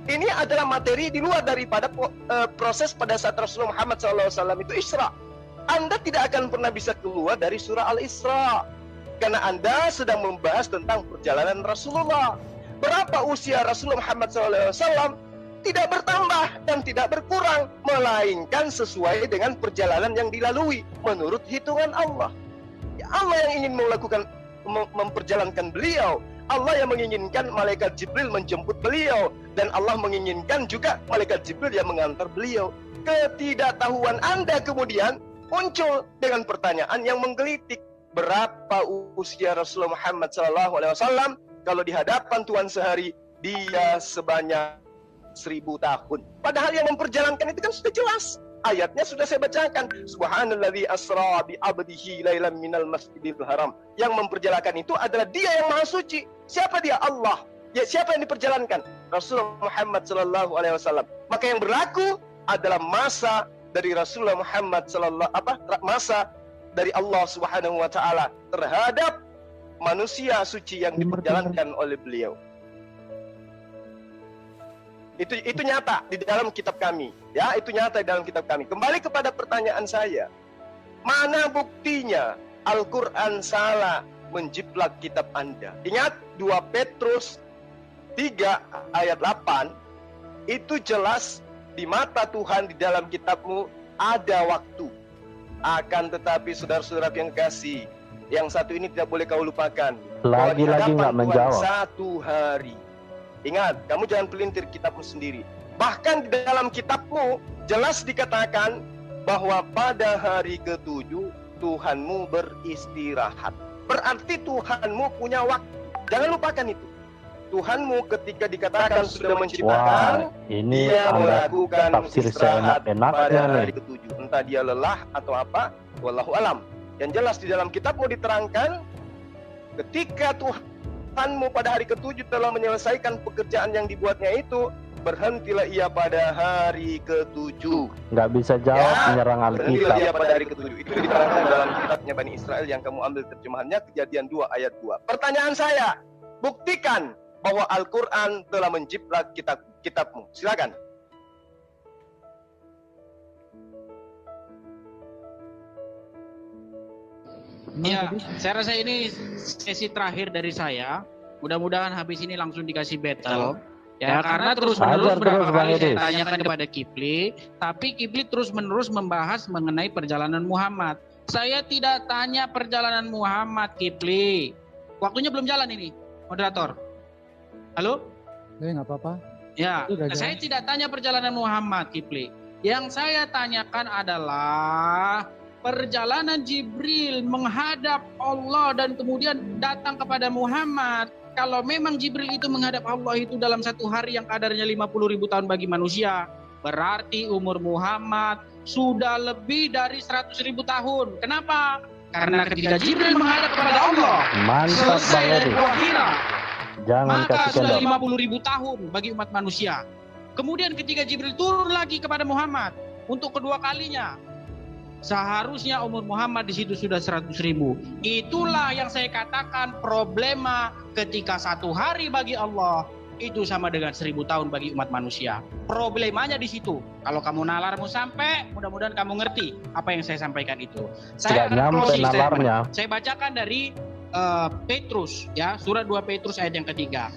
D: Ini adalah materi di luar daripada proses pada saat Rasulullah Muhammad SAW itu Isra. Anda tidak akan pernah bisa keluar dari surah Al-Isra, karena Anda sedang membahas tentang perjalanan Rasulullah. Berapa usia Rasulullah Muhammad SAW tidak bertambah dan tidak berkurang, melainkan sesuai dengan perjalanan yang dilalui menurut hitungan Allah. Ya, Allah yang ingin memperjalankan beliau. Allah yang menginginkan malaikat Jibril menjemput beliau, dan Allah menginginkan juga malaikat Jibril yang mengantar beliau. Ketidaktahuan Anda kemudian muncul dengan pertanyaan yang menggelitik. Berapa usia Rasulullah Muhammad SAW? Kalau di hadapan Tuhan sehari, dia sebanyak 1000 tahun. Padahal yang memperjalankan itu kan sudah jelas. Ayatnya sudah saya bacakan. Subhanalladzi asra bi 'abdihi lailan minal masjidil haram. Yang memperjalankan itu adalah Dia yang Maha Suci. Siapa Dia? Allah. Ya, siapa yang diperjalankan? Rasulullah Muhammad SAW. Maka yang berlaku adalah masa dari Rasulullah Muhammad masa dari Allah Subhanahu wa taala terhadap manusia suci yang diperjalankan oleh beliau. Itu nyata di dalam kitab kami, ya, itu nyata di dalam kitab kami. Kembali kepada pertanyaan saya, Mana buktinya Al-Quran salah menjiplak kitab Anda? Ingat 2 Petrus 3 ayat 8, itu jelas di mata Tuhan di dalam kitabmu ada waktu. Akan tetapi saudara-saudara yang kasih, yang satu ini tidak boleh kau lupakan.
C: Lagi-lagi nggak menjawab.
D: Satu hari. Ingat, kamu jangan pelintir kitabmu sendiri. Bahkan di dalam kitabmu jelas dikatakan bahwa pada hari ke-7 Tuhanmu beristirahat. Berarti Tuhanmu punya waktu. Jangan lupakan itu. Tuhanmu ketika dikatakan sudah menciptakan,
C: ini
D: dia
C: Anda
D: melakukan
C: tafsir
D: istirahat
C: seenak-enaknya
D: pada
C: nih.
D: hari ke-7. Entah dia lelah atau apa, wallahu alam. Yang jelas di dalam kitabmu diterangkan, ketika Tuhanmu pada hari ke-7 telah menyelesaikan pekerjaan yang dibuatnya itu, berhentilah ia pada hari ke-7.
C: Nggak bisa jawab, menyerang
D: Berhentilah ia
C: Alkitab.
D: pada hari ke-7. Itu diterangkan dalam kitabnya Bani Israel yang kamu ambil terjemahannya, Kejadian 2 ayat 2. Pertanyaan saya, buktikan bahwa Al-Quran telah menjiplak kitabmu. Silakan.
B: Ya, saya rasa ini sesi terakhir dari saya. Mudah-mudahan habis ini langsung dikasih battle. Ya, karena terus-menerus berapa kali saya tanyakan kepada Kifli, tapi Kifli terus-menerus membahas mengenai perjalanan Muhammad. Saya tidak tanya perjalanan Muhammad, Kifli. Waktunya belum jalan ini, moderator. Halo?
G: Nggak apa-apa.
B: Ya,
G: Sudah
B: saya
G: jalan.
B: tidak tanya perjalanan Muhammad, Kifli. Yang saya tanyakan adalah perjalanan Jibril menghadap Allah dan kemudian datang kepada Muhammad. Kalau memang Jibril itu menghadap Allah itu dalam satu hari yang kadarnya 50.000 tahun bagi manusia, berarti umur Muhammad sudah lebih dari 100.000 tahun. Kenapa? Karena ketika Jibril menghadap kepada Allah,
C: Mantap
B: selesai
C: Bang
B: dari
C: Edi.
B: Gua Hira,
C: Jangan
B: maka
C: kasih
B: sudah
C: kendor.
B: 50.000 tahun bagi umat manusia. Kemudian ketika Jibril turun lagi kepada Muhammad untuk kedua kalinya, seharusnya umur Muhammad di situ sudah 100.000. Itulah yang saya katakan problema ketika satu hari bagi Allah itu sama dengan 1000 tahun bagi umat manusia. Problemanya di situ. Kalau kamu nalarmu sampai, mudah-mudahan kamu ngerti apa yang saya sampaikan itu. Saya
C: Nggak
B: akan
C: nyampe
B: closing statement.
C: nalarnya.
B: Saya bacakan dari Petrus, ya, surat 2 Petrus ayat yang ketiga.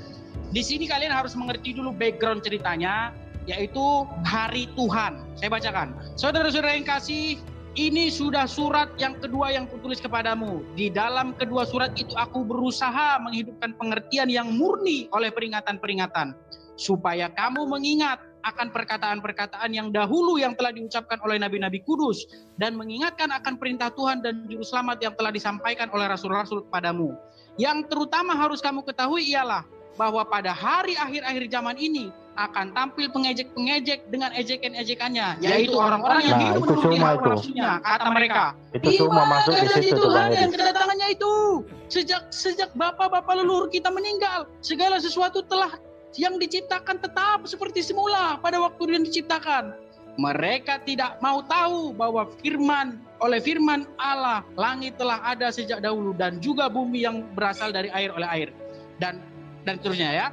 B: Di sini kalian harus mengerti dulu background ceritanya, yaitu hari Tuhan. Saya bacakan. Saudara-saudara yang kasih, ini sudah surat yang kedua yang kutulis kepadamu. Di dalam kedua surat itu aku berusaha menghidupkan pengertian yang murni oleh peringatan-peringatan, supaya kamu mengingat akan perkataan-perkataan yang dahulu yang telah diucapkan oleh nabi-nabi kudus, dan mengingatkan akan perintah Tuhan dan juru selamat yang telah disampaikan oleh rasul-rasul kepadamu. Yang terutama harus kamu ketahui ialah bahwa pada hari akhir-akhir zaman ini akan tampil pengejek-pengejek dengan ejekan-ejekannya, yaitu orang-orang yang
C: Nah,
B: hidup
C: itu
B: menuruti
C: cuma
B: hawa
C: itu.
B: nafsunya, kata mereka.
C: Itu semua masuk di situ tuh Bang
B: Tuhan yang
C: Edi.
B: kedatangannya itu sejak bapak-bapak leluhur kita meninggal, segala sesuatu telah yang diciptakan tetap seperti semula pada waktu dia diciptakan. Mereka tidak mau tahu bahwa oleh firman Allah langit telah ada sejak dahulu, dan juga bumi yang berasal dari air oleh air, dan seterusnya, ya.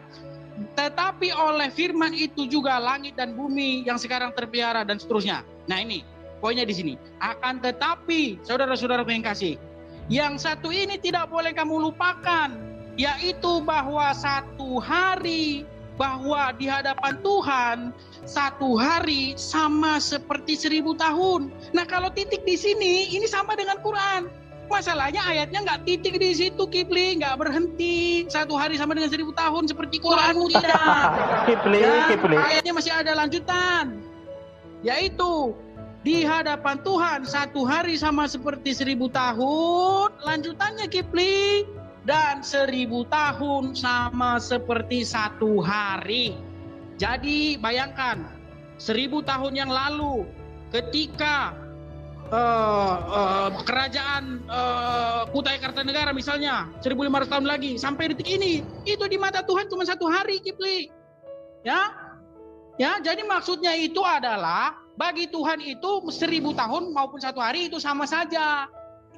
B: Tetapi oleh firman itu juga langit dan bumi yang sekarang terpelihara, dan seterusnya. Nah, ini poinnya di sini. Akan tetapi saudara-saudara yang kasih, yang satu ini tidak boleh kamu lupakan, yaitu bahwa satu hari, bahwa di hadapan Tuhan satu hari sama seperti 1000 tahun. Nah, kalau titik di sini ini sama dengan Quran. Masalahnya ayatnya nggak titik di situ, Kifli, nggak berhenti. Satu hari sama dengan 1000 tahun seperti Quranmu, tidak.
C: Kifli.
B: Ayatnya masih ada lanjutan, yaitu di hadapan Tuhan satu hari sama seperti 1000 tahun. Lanjutannya, Kifli, dan 1000 tahun sama seperti satu hari. Jadi bayangkan 1000 tahun yang lalu ketika kerajaan Kutai Kartanegara misalnya 1500 tahun lagi sampai detik ini, itu di mata Tuhan cuma satu hari, Kifli. Ya, jadi maksudnya itu adalah bagi Tuhan itu 1000 tahun maupun satu hari itu sama saja.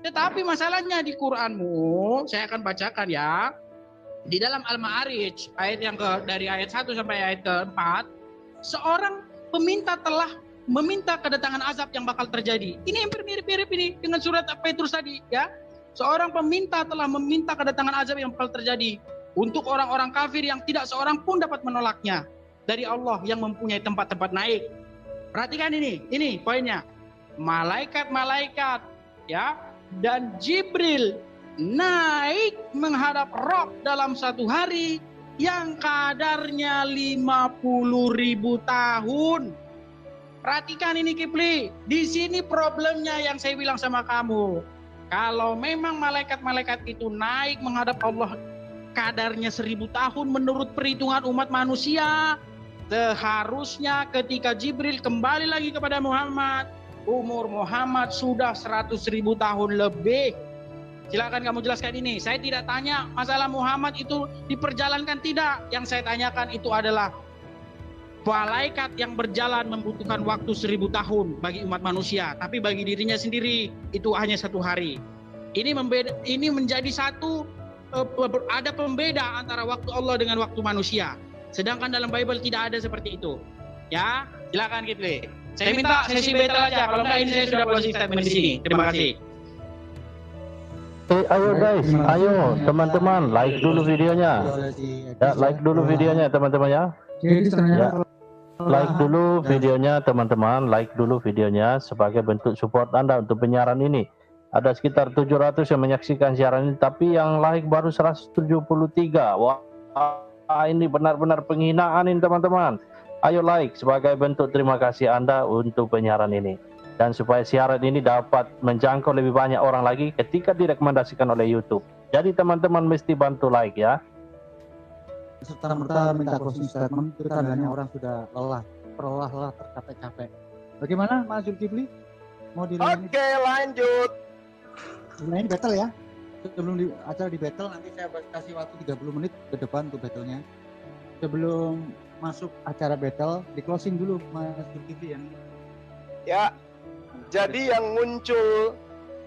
B: Tetapi masalahnya di Quranmu, saya akan bacakan ya. Di dalam Al-Ma'arij ayat yang dari ayat 1 sampai ayat ke-4, seorang peminta telah meminta kedatangan azab yang bakal terjadi. Ini hampir mirip-mirip ini dengan surat Petrus tadi, ya. Seorang peminta telah meminta kedatangan azab yang bakal terjadi untuk orang-orang kafir yang tidak seorang pun dapat menolaknya dari Allah yang mempunyai tempat-tempat naik. Perhatikan ini poinnya. Malaikat-malaikat, ya, dan Jibril naik menghadap Rob dalam satu hari yang kadarnya 50.000 tahun. Perhatikan ini Kifli, di sini problemnya yang saya bilang sama kamu. Kalau memang malaikat-malaikat itu naik menghadap Allah kadarnya 1000 tahun menurut perhitungan umat manusia, seharusnya ketika Jibril kembali lagi kepada Muhammad, umur Muhammad sudah 100.000 tahun lebih. Silakan kamu jelaskan ini. Saya tidak tanya masalah Muhammad itu diperjalankan, tidak. Yang saya tanyakan itu adalah malaikat yang berjalan membutuhkan waktu 1000 tahun bagi umat manusia, tapi bagi dirinya sendiri itu hanya 1 hari. Ini menjadi satu, ada pembeda antara waktu Allah dengan waktu manusia. Sedangkan dalam Bible tidak ada seperti itu. Ya, silakan Kifli. Saya minta sesi battle aja. Kalau enggak ini saya sudah closing statement di sini. Terima kasih.
C: Ayo guys, ayo teman-teman, like dulu videonya. Ya, like dulu videonya teman-teman ya.
G: Jadi ternyata
C: Ya. Like dulu videonya teman-teman, like dulu videonya sebagai bentuk support Anda untuk penyiaran ini. Ada sekitar 700 yang menyaksikan siaran ini, tapi yang like baru 173. Wah, ini benar-benar penghinaan ini teman-teman. Ayo like sebagai bentuk terima kasih Anda untuk penyiaran ini. Dan supaya siaran ini dapat menjangkau lebih banyak orang lagi ketika direkomendasikan oleh YouTube. Jadi teman-teman mesti bantu like ya.
G: serta-merta minta closing statement itu tandanya orang sudah lelah, tercapek-capek. Bagaimana Mas Zulkifli? Mau dilanjut?
D: Oke, lanjut.
G: Ini battle ya. Sebelum acara di battle nanti saya kasih waktu 30 menit ke depan untuk battlenya. Sebelum masuk acara battle, di closing dulu Mas Zulkifli yang
D: Ya, jadi yang muncul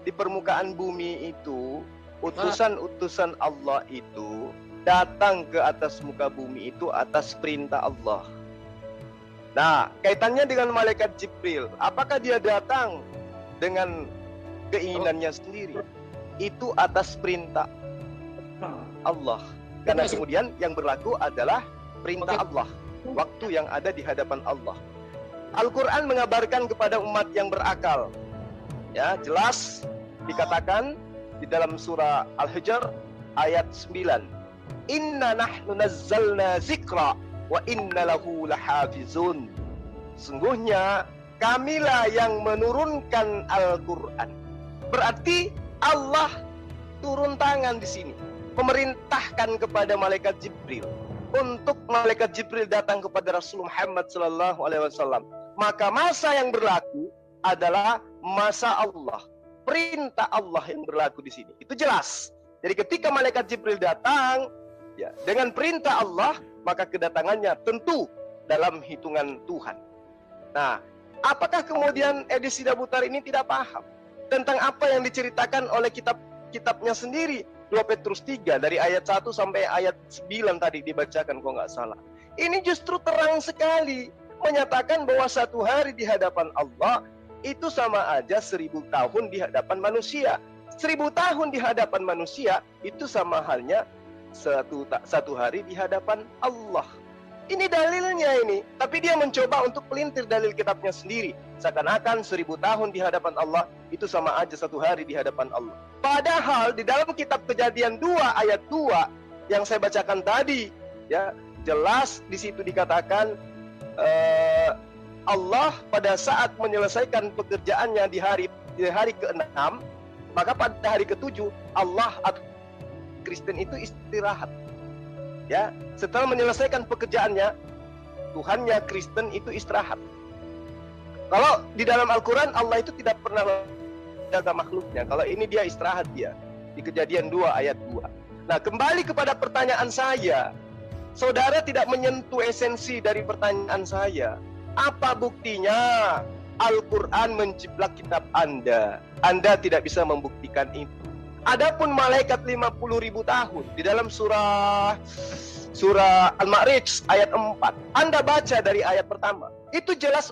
D: di permukaan bumi itu, utusan-utusan Allah itu datang ke atas muka bumi itu atas perintah Allah. Nah, kaitannya dengan malaikat Jibril, apakah dia datang dengan keinginannya sendiri? Itu atas perintah Allah. Karena kemudian yang berlaku adalah perintah Allah, waktu yang ada di hadapan Allah. Al-Quran mengabarkan kepada umat yang berakal, ya, jelas dikatakan di dalam surah Al-Hijr ayat 9. Inna nahnu nazzalna zikra wa inna lahu lahafizun. Sungguhnya kamilah yang menurunkan Al-Quran. Berarti Allah turun tangan di sini, memerintahkan kepada malaikat Jibril untuk malaikat Jibril datang kepada Rasul Muhammad sallallahu alaihi wasallam. Maka masa yang berlaku adalah masa Allah, perintah Allah yang berlaku di sini. Itu jelas. Jadi ketika malaikat Jibril datang, ya, dengan perintah Allah, maka kedatangannya tentu dalam hitungan Tuhan. Nah, apakah kemudian Edi Sidabutar ini tidak paham tentang apa yang diceritakan oleh kitabnya sendiri? 2 Petrus 3 dari ayat 1 sampai ayat 9 tadi dibacakan kalau nggak salah. Ini justru terang sekali menyatakan bahwa satu hari di hadapan Allah itu sama aja 1000 tahun di hadapan manusia. 1000 tahun di hadapan manusia itu sama halnya satu hari di hadapan Allah. Ini dalilnya ini, tapi dia mencoba untuk pelintir dalil kitabnya sendiri. Seakan-akan 1000 tahun di hadapan Allah itu sama aja satu hari di hadapan Allah. Padahal di dalam kitab Kejadian 2 ayat 2 yang saya bacakan tadi, ya, jelas di situ dikatakan Allah pada saat menyelesaikan pekerjaannya di hari ke-6, maka pada hari ke-7 Allah atau Kristen itu istirahat. Ya, setelah menyelesaikan pekerjaannya, Tuhannya Kristen itu istirahat. Kalau di dalam Al-Quran Allah itu tidak pernah menjaga makhluknya. Kalau ini dia istirahat dia di Kejadian 2 ayat 2. Nah, kembali kepada pertanyaan saya. Saudara tidak menyentuh esensi dari pertanyaan saya. Apa buktinya Al-Quran menciplak kitab Anda? Anda tidak bisa membuktikan itu. Adapun malaikat 50.000 tahun di dalam surah Al-Ma'rij ayat 4. Anda baca dari ayat pertama. Itu jelas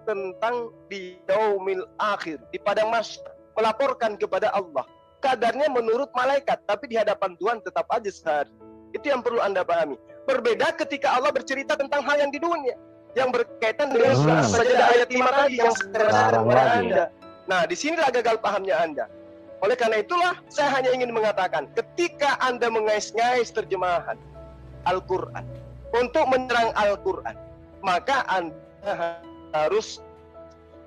D: tentang di yaumil akhir, di padang mahsyar, melaporkan kepada Allah. Kadarnya menurut malaikat, tapi di hadapan Tuhan tetap aja sehari. Itu yang perlu Anda pahami. Berbeda ketika Allah bercerita tentang hal yang di dunia, yang berkaitan dengan surah Sajadah ayat 5 tadi yang sekarang kepada Anda. Nah, disinilah gagal pahamnya Anda. Oleh karena itulah saya hanya ingin mengatakan, ketika Anda mengais-ngais terjemahan Al-Quran untuk menyerang Al-Quran, maka Anda harus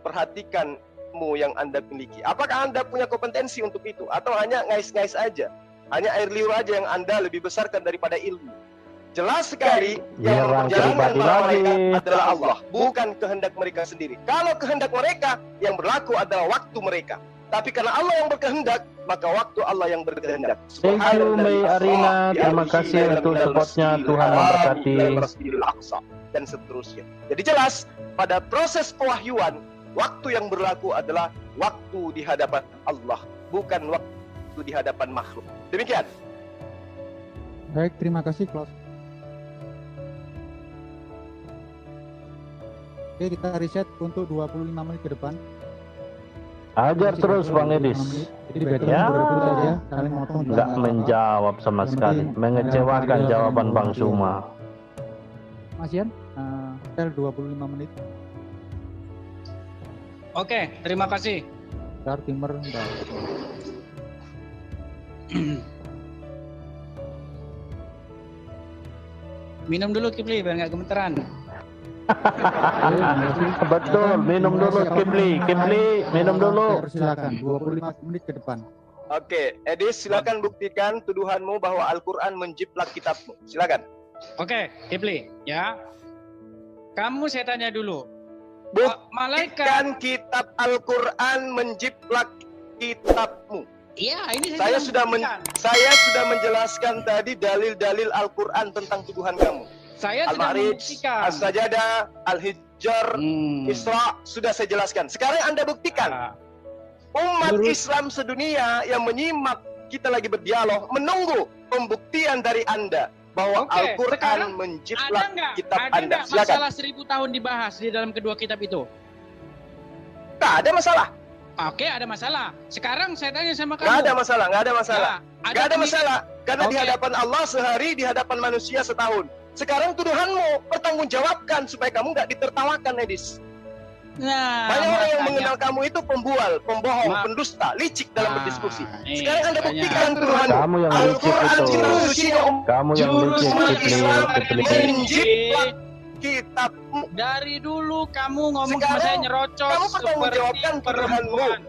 D: perhatikan yang Anda miliki. Apakah Anda punya kompetensi untuk itu? Atau hanya ngais-ngais aja? Hanya air liur aja yang Anda lebih besarkan daripada ilmu? Jelas sekali yang memperjalankan para malaikat adalah Allah, bukan kehendak mereka sendiri. Kalau kehendak mereka, yang berlaku adalah waktu mereka. Tapi karena Allah yang berkehendak, maka waktu Allah yang berkehendak.
C: Thank you Mei Arina, terima kasih untuk supportnya, Tuhan memberkati.
D: Dan seterusnya. Jadi jelas, pada proses pewahyuan, waktu yang berlaku adalah waktu di hadapan Allah, bukan waktu di hadapan makhluk. Demikian.
G: Baik, terima kasih Klaus. Oke, kita reset untuk 25 menit ke depan.
C: Ajar terus Bang Edis. Ya, nggak menjawab sama sekali. Mengecewakan jawaban Bang Suma.
G: Mas Ian, hotel 25 menit.
B: Oke, terima kasih.
G: Dar timer.
B: Minum dulu Kipli biar nggak gemeteran.
C: Betul, minum dulu Kipli, minum dulu.
G: Silakan, 25 menit ke depan.
D: Oke, Edis silakan buktikan tuduhanmu bahwa Al-Quran menjiplak kitabmu. Silakan.
B: Oke, Kipli, ya. Kamu saya tanya dulu. Malaikat
D: Buktikan kitab Al-Quran menjiplak kitabmu.
B: Iya, ini
D: Saya sudah menjelaskan tadi dalil-dalil Al-Quran tentang tuduhan kamu.
B: Saya sudah
D: Al-Ma'arij,
B: membuktikan.
D: As-Sajadah, Al-Hijr, Isra, sudah saya jelaskan. Sekarang Anda buktikan. Umat Islam sedunia yang menyimak kita lagi berdialog, menunggu pembuktian dari Anda bahwa Al-Quran menjiplak kitab Anda.
B: Ada masalah 1000 tahun dibahas di dalam kedua kitab itu?
D: Tak ada masalah.
B: Oke, ada masalah. Sekarang saya tanya sama kamu.
D: Nggak ada masalah, nggak ada masalah.
B: Ya,
D: Nggak ada masalah. Karena di hadapan Allah sehari, di hadapan manusia setahun. Sekarang tuduhanmu pertanggungjawabkan supaya kamu nggak ditertawakan, Edis.
B: Nah,
D: banyak orang yang mengenal kamu itu pembual, pembohong, pendusta, licik dalam berdiskusi. Sekarang Anda buktikan tuduhanmu.
C: Kamu yang licik itu. Kamu yang licik,
D: menjiplak kitabmu.
B: Dari dulu kamu ngomong sama saya nyerocos
D: kamu pertanggungjawabkan tuduhanmu.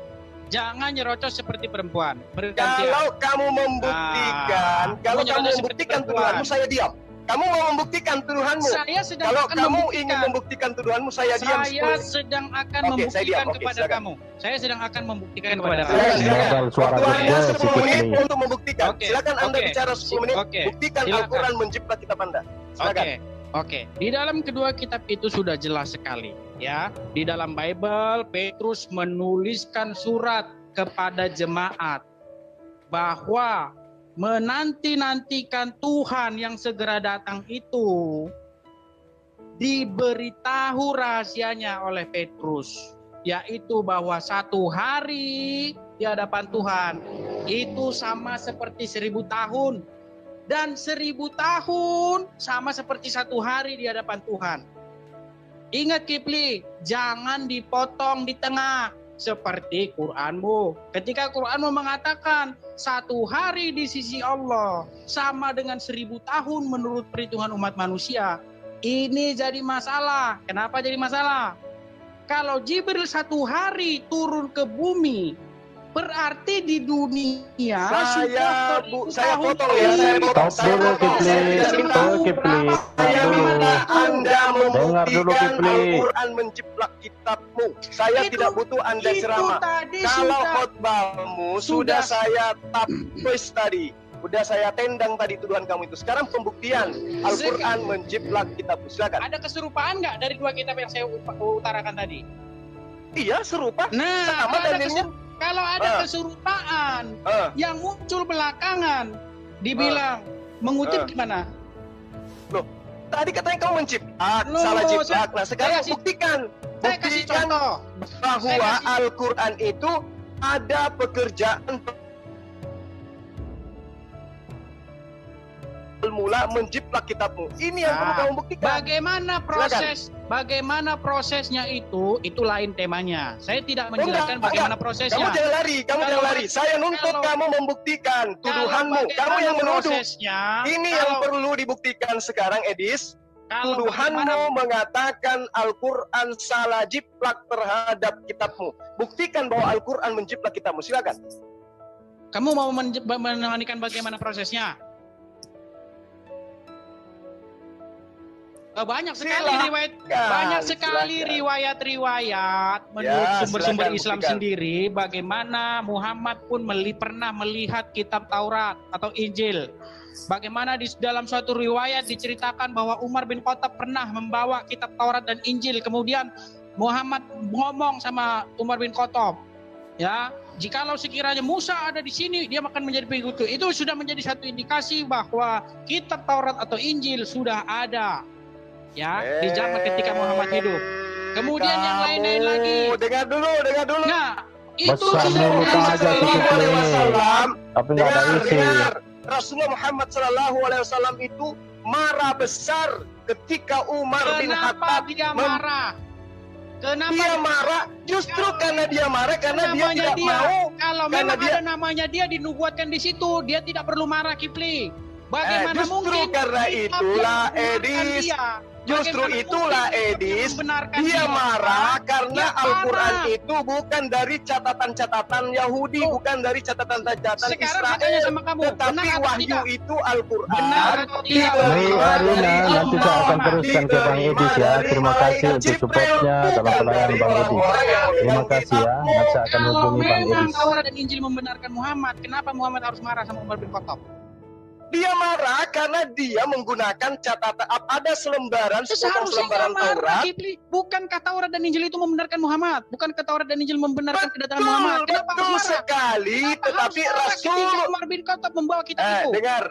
B: Jangan nyerocos seperti perempuan.
D: Kalau kamu membuktikan, tuduhanmu, saya diam. Kamu mau membuktikan tuduhanmu? Kalau kamu ingin membuktikan tuduhanmu, saya diam.
B: Saya sedang akan membuktikan kepada kamu. Saya sedang akan membuktikan kepada kamu.
D: Waktu Anda 10 menit untuk membuktikan. Silakan Anda bicara 10 menit. Buktikan Al-Quran menjiplak kitab Anda. Silakan.
B: Oke. Di dalam kedua kitab itu sudah jelas sekali, ya. Di dalam Bible, Petrus menuliskan surat kepada jemaat bahwa menanti-nantikan Tuhan yang segera datang itu diberitahu rahasianya oleh Petrus, yaitu bahwa satu hari di hadapan Tuhan itu sama seperti 1000 tahun, dan 1000 tahun sama seperti satu hari di hadapan Tuhan. Ingat Kipli, jangan dipotong di tengah seperti Quranmu. Ketika Quranmu mengatakan satu hari di sisi Allah sama dengan 1000 tahun menurut perhitungan umat manusia, ini jadi masalah. Kenapa jadi masalah? Kalau Jibril satu hari turun ke bumi, berarti di dunia
D: saya potong ya, saya potong. Saya minta Anda membuktikan Al-Quran menjiplak kitabmu. Saya tidak butuh Anda ceramah. Kalau khotbahmu sudah saya tapis tadi, sudah saya tendang tadi tuduhan kamu itu. Sekarang pembuktian Al-Quran menjiplak kitabmu. Silakan.
B: Ada keserupaan nggak dari dua kitab yang saya utarakan tadi?
D: Iya, serupa.
B: Nah,
D: sama dalilnya.
B: Kalau ada keserupaan yang muncul belakangan, dibilang mengutip gimana?
D: Loh, Tadi katanya kamu menciplak,
B: Loh,
D: salah
B: saya-
D: ciplak. Nah sekarang
B: saya kasih-
D: buktikan
B: Saya kasih contoh.
D: bahwa
B: Saya kasih-
D: Al-Quran itu ada pekerjaan mula menjiplak kitabmu. Ini yang perlu
B: Nah,
D: kamu buktikan.
B: Bagaimana prosesnya itu lain temanya. Saya tidak menjelaskan
D: Enggak,
B: bagaimana
D: Kamu
B: prosesnya.
D: jangan lari,
B: Kalau-
D: Saya nuntut
B: kalau-
D: kamu membuktikan tuduhanmu.
B: Kalau
D: Kamu yang
B: bagaimana
D: menuduh.
B: prosesnya,
D: Ini yang perlu dibuktikan sekarang, Edis.
B: kalau
D: Tuduhanmu
B: bagaimana-
D: mengatakan Al-Quran salah jiplak terhadap kitabmu. Buktikan bahwa Al-Quran menjiplak kitabmu. Silakan.
B: kamu mau menanyakan bagaimana prosesnya? Banyak sekali
D: Silakan,
B: riwayat, banyak sekali
D: silakan.
B: riwayat-riwayat menurut
D: Ya,
B: sumber-sumber
D: silakan
B: Islam
D: buktikan.
B: sendiri bagaimana Muhammad pun pernah melihat kitab Taurat atau Injil. Bagaimana di dalam suatu riwayat diceritakan bahwa Umar bin Khattab pernah membawa kitab Taurat dan Injil. Kemudian Muhammad ngomong sama Umar bin Khattab, ya, jikalau sekiranya Musa ada di sini, dia akan menjadi pengikutku. Itu sudah menjadi satu indikasi bahwa kitab Taurat atau Injil sudah ada, ya, di zaman ketika Muhammad hidup. Kemudian yang lain-lain lagi.
D: Dengar dulu.
B: Nah, itu
C: Besar
B: sudah
C: mulut
B: ada
C: aja
B: satu-
C: tutup ini.
D: Wasallam,
C: Tapi nggak ada isi.
D: dengar. Rasulullah Muhammad SAW itu marah besar ketika Umar bin
B: Kenapa
D: Khattab
B: dia marah? Kenapa
D: dia marah justru karena dia marah karena dia
B: namanya
D: tidak
B: dia?
D: mau.
B: Kalau
D: Karena
B: memang
D: dia-
B: ada namanya dia dinubuatkan di situ, dia tidak perlu marah, Kipli. Bagaimana
D: Justru
B: mungkin
D: karena
B: kitab
D: itulah,
B: yang membenarkan
D: Edis.
B: dia?
D: Justru
B: Bagaimana
D: itulah,
B: mungkin kitab yang
D: Edis,
B: membenarkan
D: dia marah karena
B: Dia
D: Al-Quran
B: marah.
D: itu bukan dari catatan-catatan Yahudi,
B: Oh.
D: bukan dari catatan-catatan
B: Sekarang saya tanya
D: Israel,
B: sama kamu,
D: tetapi
B: benar atau
D: wahyu
B: tidak?
D: itu Al-Quran
B: Benar atau tidak?
C: Ini Arina, nanti saya akan teruskan ke Bang Edis ya. Terima kasih untuk supportnya dalam pelayanan Bang Edis. Terima kasih ya. Nanti saya akan
B: Kalau
C: hubungi Bang
B: memang
C: Edis.
B: Taurat dan Injil membenarkan Muhammad, kenapa Muhammad harus marah sama Umar bin Khattab?
D: Dia marah karena dia menggunakan catatan. Ada selembaran, sepotong
B: Seharusnya
D: selembaran
B: nggak marah,
D: Taurat.
B: Kipli. Bukankah Taurat dan Injil itu membenarkan Muhammad? Bukankah Taurat dan Injil membenarkan kedatangan Muhammad? Kenapa harus
D: Betul
B: marah?
D: sekali,
B: Kenapa
D: tetapi
B: harus marah ketika
D: Rasul
B: Umar bin Khattab membawa kitab itu?
D: dengar.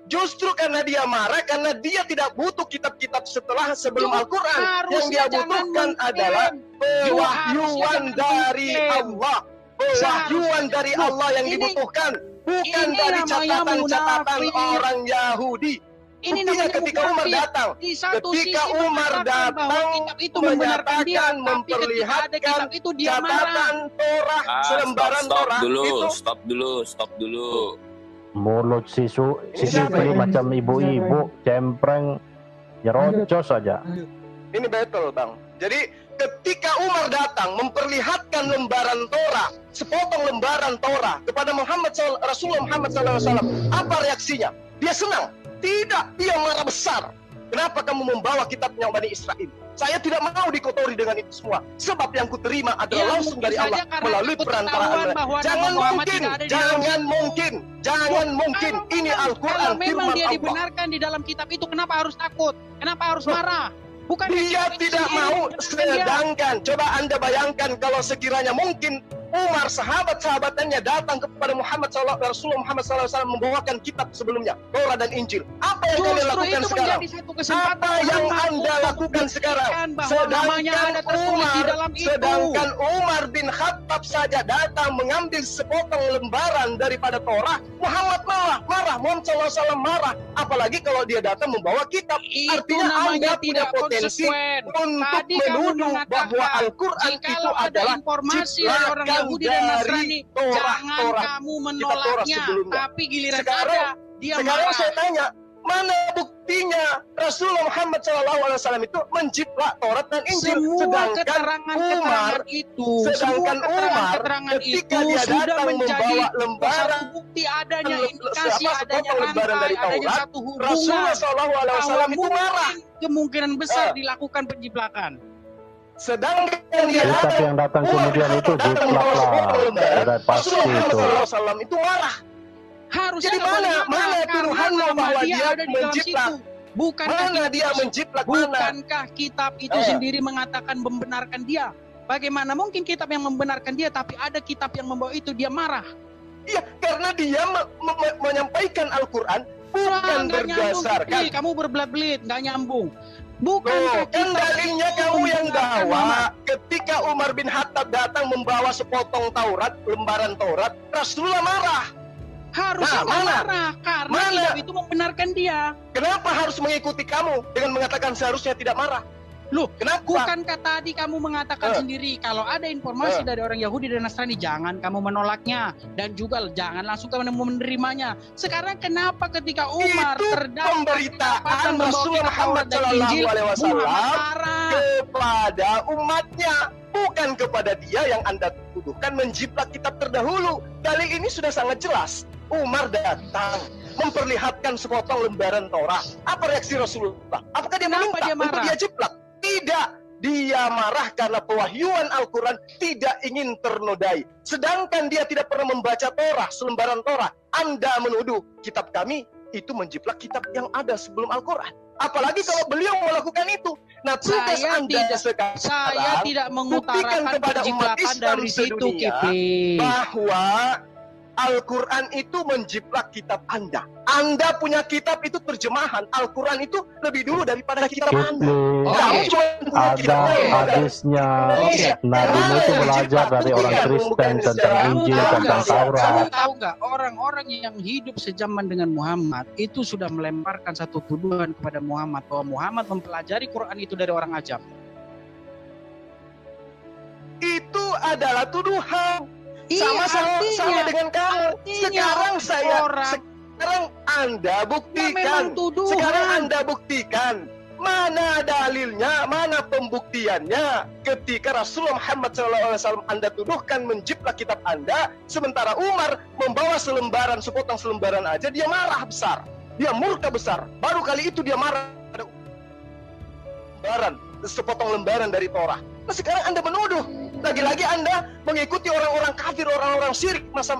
D: Justru karena dia marah, karena dia tidak butuh kitab-kitab sebelum Al-Quran. Yang dia butuhkan adalah pewahyuan dari Allah. Pewahyuan dari Allah yang dibutuhkan. Bukan
B: ini
D: dari
B: namanya
D: catatan-catatan
B: munafik.
D: orang Yahudi.
B: Ini
D: Buktinya
B: namanya
D: ketika Umar
B: munafik.
D: datang.
B: Di satu
D: Ketika
B: sisi
D: Umar
B: mengatakan bahwa
D: datang,
B: kitab itu membenarkan dia,
D: menyatakan,
B: tapi ketika ada
D: memperlihatkan
B: kitab itu dia marah.
D: Catatan Torah, selembaran Torah itu
E: Stop dulu.
C: Mulut si
G: siapa
C: Kipli
G: yang-
C: macam ibu-ibu, cempreng, nyerocos saja.
D: ini betul, Bang. Jadi ketika Umar datang memperlihatkan lembaran Torah, sepotong lembaran Torah kepada Rasulullah Muhammad SAW, apa reaksinya? Dia senang? Tidak, dia marah besar. Kenapa kamu membawa kitabnya Bani Israel? Saya tidak mau dikotori dengan itu semua. Sebab yang kuterima adalah
B: Ya,
D: langsung
B: mungkin
D: dari
B: saja
D: Allah
B: karena
D: melalui
B: takut
D: perantaraan.
B: ketahuan bahwa nama
D: Jangan
B: Muhammad
D: mungkin,
B: tidak ada di dalam situ.
D: jangan mungkin. Ini Al-Quran,
B: Kalau memang
D: firman
B: dia
D: Allah.
B: dibenarkan di dalam kitab itu, kenapa harus takut? Kenapa harus marah? Bukan
D: Dia tidak mau, sedangkan coba Anda bayangkan kalau sekiranya mungkin Umar sahabat-sahabatannya datang kepada Rasulullah Muhammad SAW membawakan kitab sebelumnya, Torah dan Injil. Apa yang kalian
B: Justru
D: lakukan
B: itu
D: sekarang?
B: menjadi satu kesempatan
D: Apa yang
B: Umar
D: Anda
B: untuk
D: lakukan sekarang?
B: membuktikan bahwa namanya ada tertulis di dalam itu.
D: Sedangkan Umar bin Khattab saja datang mengambil sepotong lembaran daripada Torah, Muhammad marah, Muhammad SAW marah. Apalagi kalau dia datang membawa kitab.
B: Itu
D: Artinya
B: namanya
D: Anda punya
B: tidak
D: potensi
B: konsekuen.
D: untuk
B: Tadi kamu
D: menuduh
B: mengatakan
D: bahwa Al-Quran itu
B: jikalau ada
D: adalah
B: informasi dari orang
D: ciplakan
B: Yahudi dan Nasrani,
D: dari Torah,
B: jangan
D: Torah,
B: kamu
D: Torah
B: menolaknya.
D: sebelumnya.
B: Tapi giliran
D: Sekarang-
B: ada, dia
D: Sekarang
B: marah.
D: saya tanya, mana buktinya Rasulullah Muhammad SAW itu menjiplak Taurat dan Injil?
B: Semua
D: Sedangkan
B: keterangan-keterangan itu,
D: sedangkan Umar ketika dia
B: sudah
D: datang
B: menjadi
D: membawa lembaran
B: satu bukti adanya
D: lem-
B: indikasi,
D: apa,
B: adanya
D: sepotong lembaran
B: rantai,
D: dari
B: adanya
D: Taurat,
B: satu hubungan
D: Rasulullah
B: bahwa
D: SAW itu marah.
B: mungkin kemungkinan besar
D: Ah.
B: dilakukan penjiplakan.
D: Sedangkan dia
C: Kitab yang datang kemudian itu jiplak lah. Sudah pasti itu.
D: Rasulullah SAW itu marah.
B: Harusnya
D: Jadi
B: nggak boleh marah,
D: mana
B: karena
D: tuduhanmu
B: nama
D: bahwa dia
B: ada di dalam
D: menjiplak?
B: situ. Bukankah
D: Mana dia menjiplak mana?
B: bukankah kitab itu sendiri mengatakan membenarkan dia? Bagaimana mungkin kitab yang membenarkan dia, tapi ada kitab yang membawa itu dia marah?
D: Iya, karena dia menyampaikan Al-Quran bukan
B: Nggak nyambung,
D: berdasarkan.
B: Kipli. Kamu berbelit-belit, nggak nyambung.
D: Loh,
B: Bukankah
D: kan
B: kita
D: dalilnya
B: itu
D: kamu yang
B: membenarkan
D: bawa.
B: Muhammad?
D: Ketika Umar bin Khattab datang membawa sepotong Taurat, lembaran Taurat, Rasulullah marah.
B: Harusnya
D: Nah,
B: nggak
D: mana?
B: marah karena
D: Mana?
B: kitab itu membenarkan dia.
D: Kenapa harus mengikuti kamu dengan mengatakan seharusnya tidak marah?
B: Loh,
D: Kenapa?
B: bukankah tadi kamu mengatakan sendiri kalau ada informasi dari orang Yahudi dan Nasrani jangan kamu menolaknya dan juga jangan langsung kamu menerimanya. Sekarang kenapa ketika Umar
D: Itu
B: terdapatan
D: pemberitaan
B: membawa
D: Rasulullah
B: kitab
D: Muhammad
B: Taurat dan
D: Sallallahu
B: Injil,
D: Alaihi
B: Muhammad
D: Wasallam
B: marah.
D: kepada umatnya, bukan kepada dia yang Anda tuduhkan menjiplak kitab terdahulu. Dalil ini sudah sangat jelas. Umar datang memperlihatkan sepotong lembaran Taurat. Apa reaksi Rasulullah? Apakah dia
B: Kenapa
D: meminta
B: dia
D: untuk
B: marah?
D: dia jiplak? Tidak. Dia marah karena pewahyuan Al-Quran tidak ingin ternodai. Sedangkan dia tidak pernah membaca Torah, selembaran Torah. Anda menuduh kitab kami itu menjiplak kitab yang ada sebelum Al-Quran. Apalagi kalau beliau melakukan itu. Nah, tugas Anda sekarang
B: Saya tidak mengutarakan
D: kepada umat
B: penjiplakan
D: Islam
B: dari situ,
D: sedunia
B: Kipli.
D: bahwa Al-Quran itu menjiplak kitab Anda. Anda punya kitab itu terjemahan. Al-Quran itu lebih dulu daripada kitab Anda.
C: Kipli,
D: Kamu cuma punya
C: ada
D: kitab Anda.
C: hadisnya.
D: Iya.
C: Nabi itu belajar dari orang Kristen tentang Injil, tentang Taurat.
B: Kamu tahu nggak orang-orang yang hidup sejaman dengan Muhammad itu sudah melemparkan satu tuduhan kepada Muhammad bahwa Muhammad mempelajari Quran itu dari orang ajam.
D: Itu adalah tuduhan.
B: Iya,
D: Sama dengan kamu.
B: artinya
D: Sekarang Anda buktikan.
B: memang tuduhan.
D: Sekarang Anda buktikan. Mana dalilnya, mana pembuktiannya ketika Rasulullah Muhammad SAW Anda tuduhkan menjiplak kitab Anda, sementara Umar membawa sepotong selembaran aja, dia marah besar, dia murka besar. Baru kali itu dia marah pada sepotong lembaran dari Torah. Nah, sekarang Anda menuduh, lagi-lagi Anda mengikuti orang-orang kafir, orang-orang syirik masa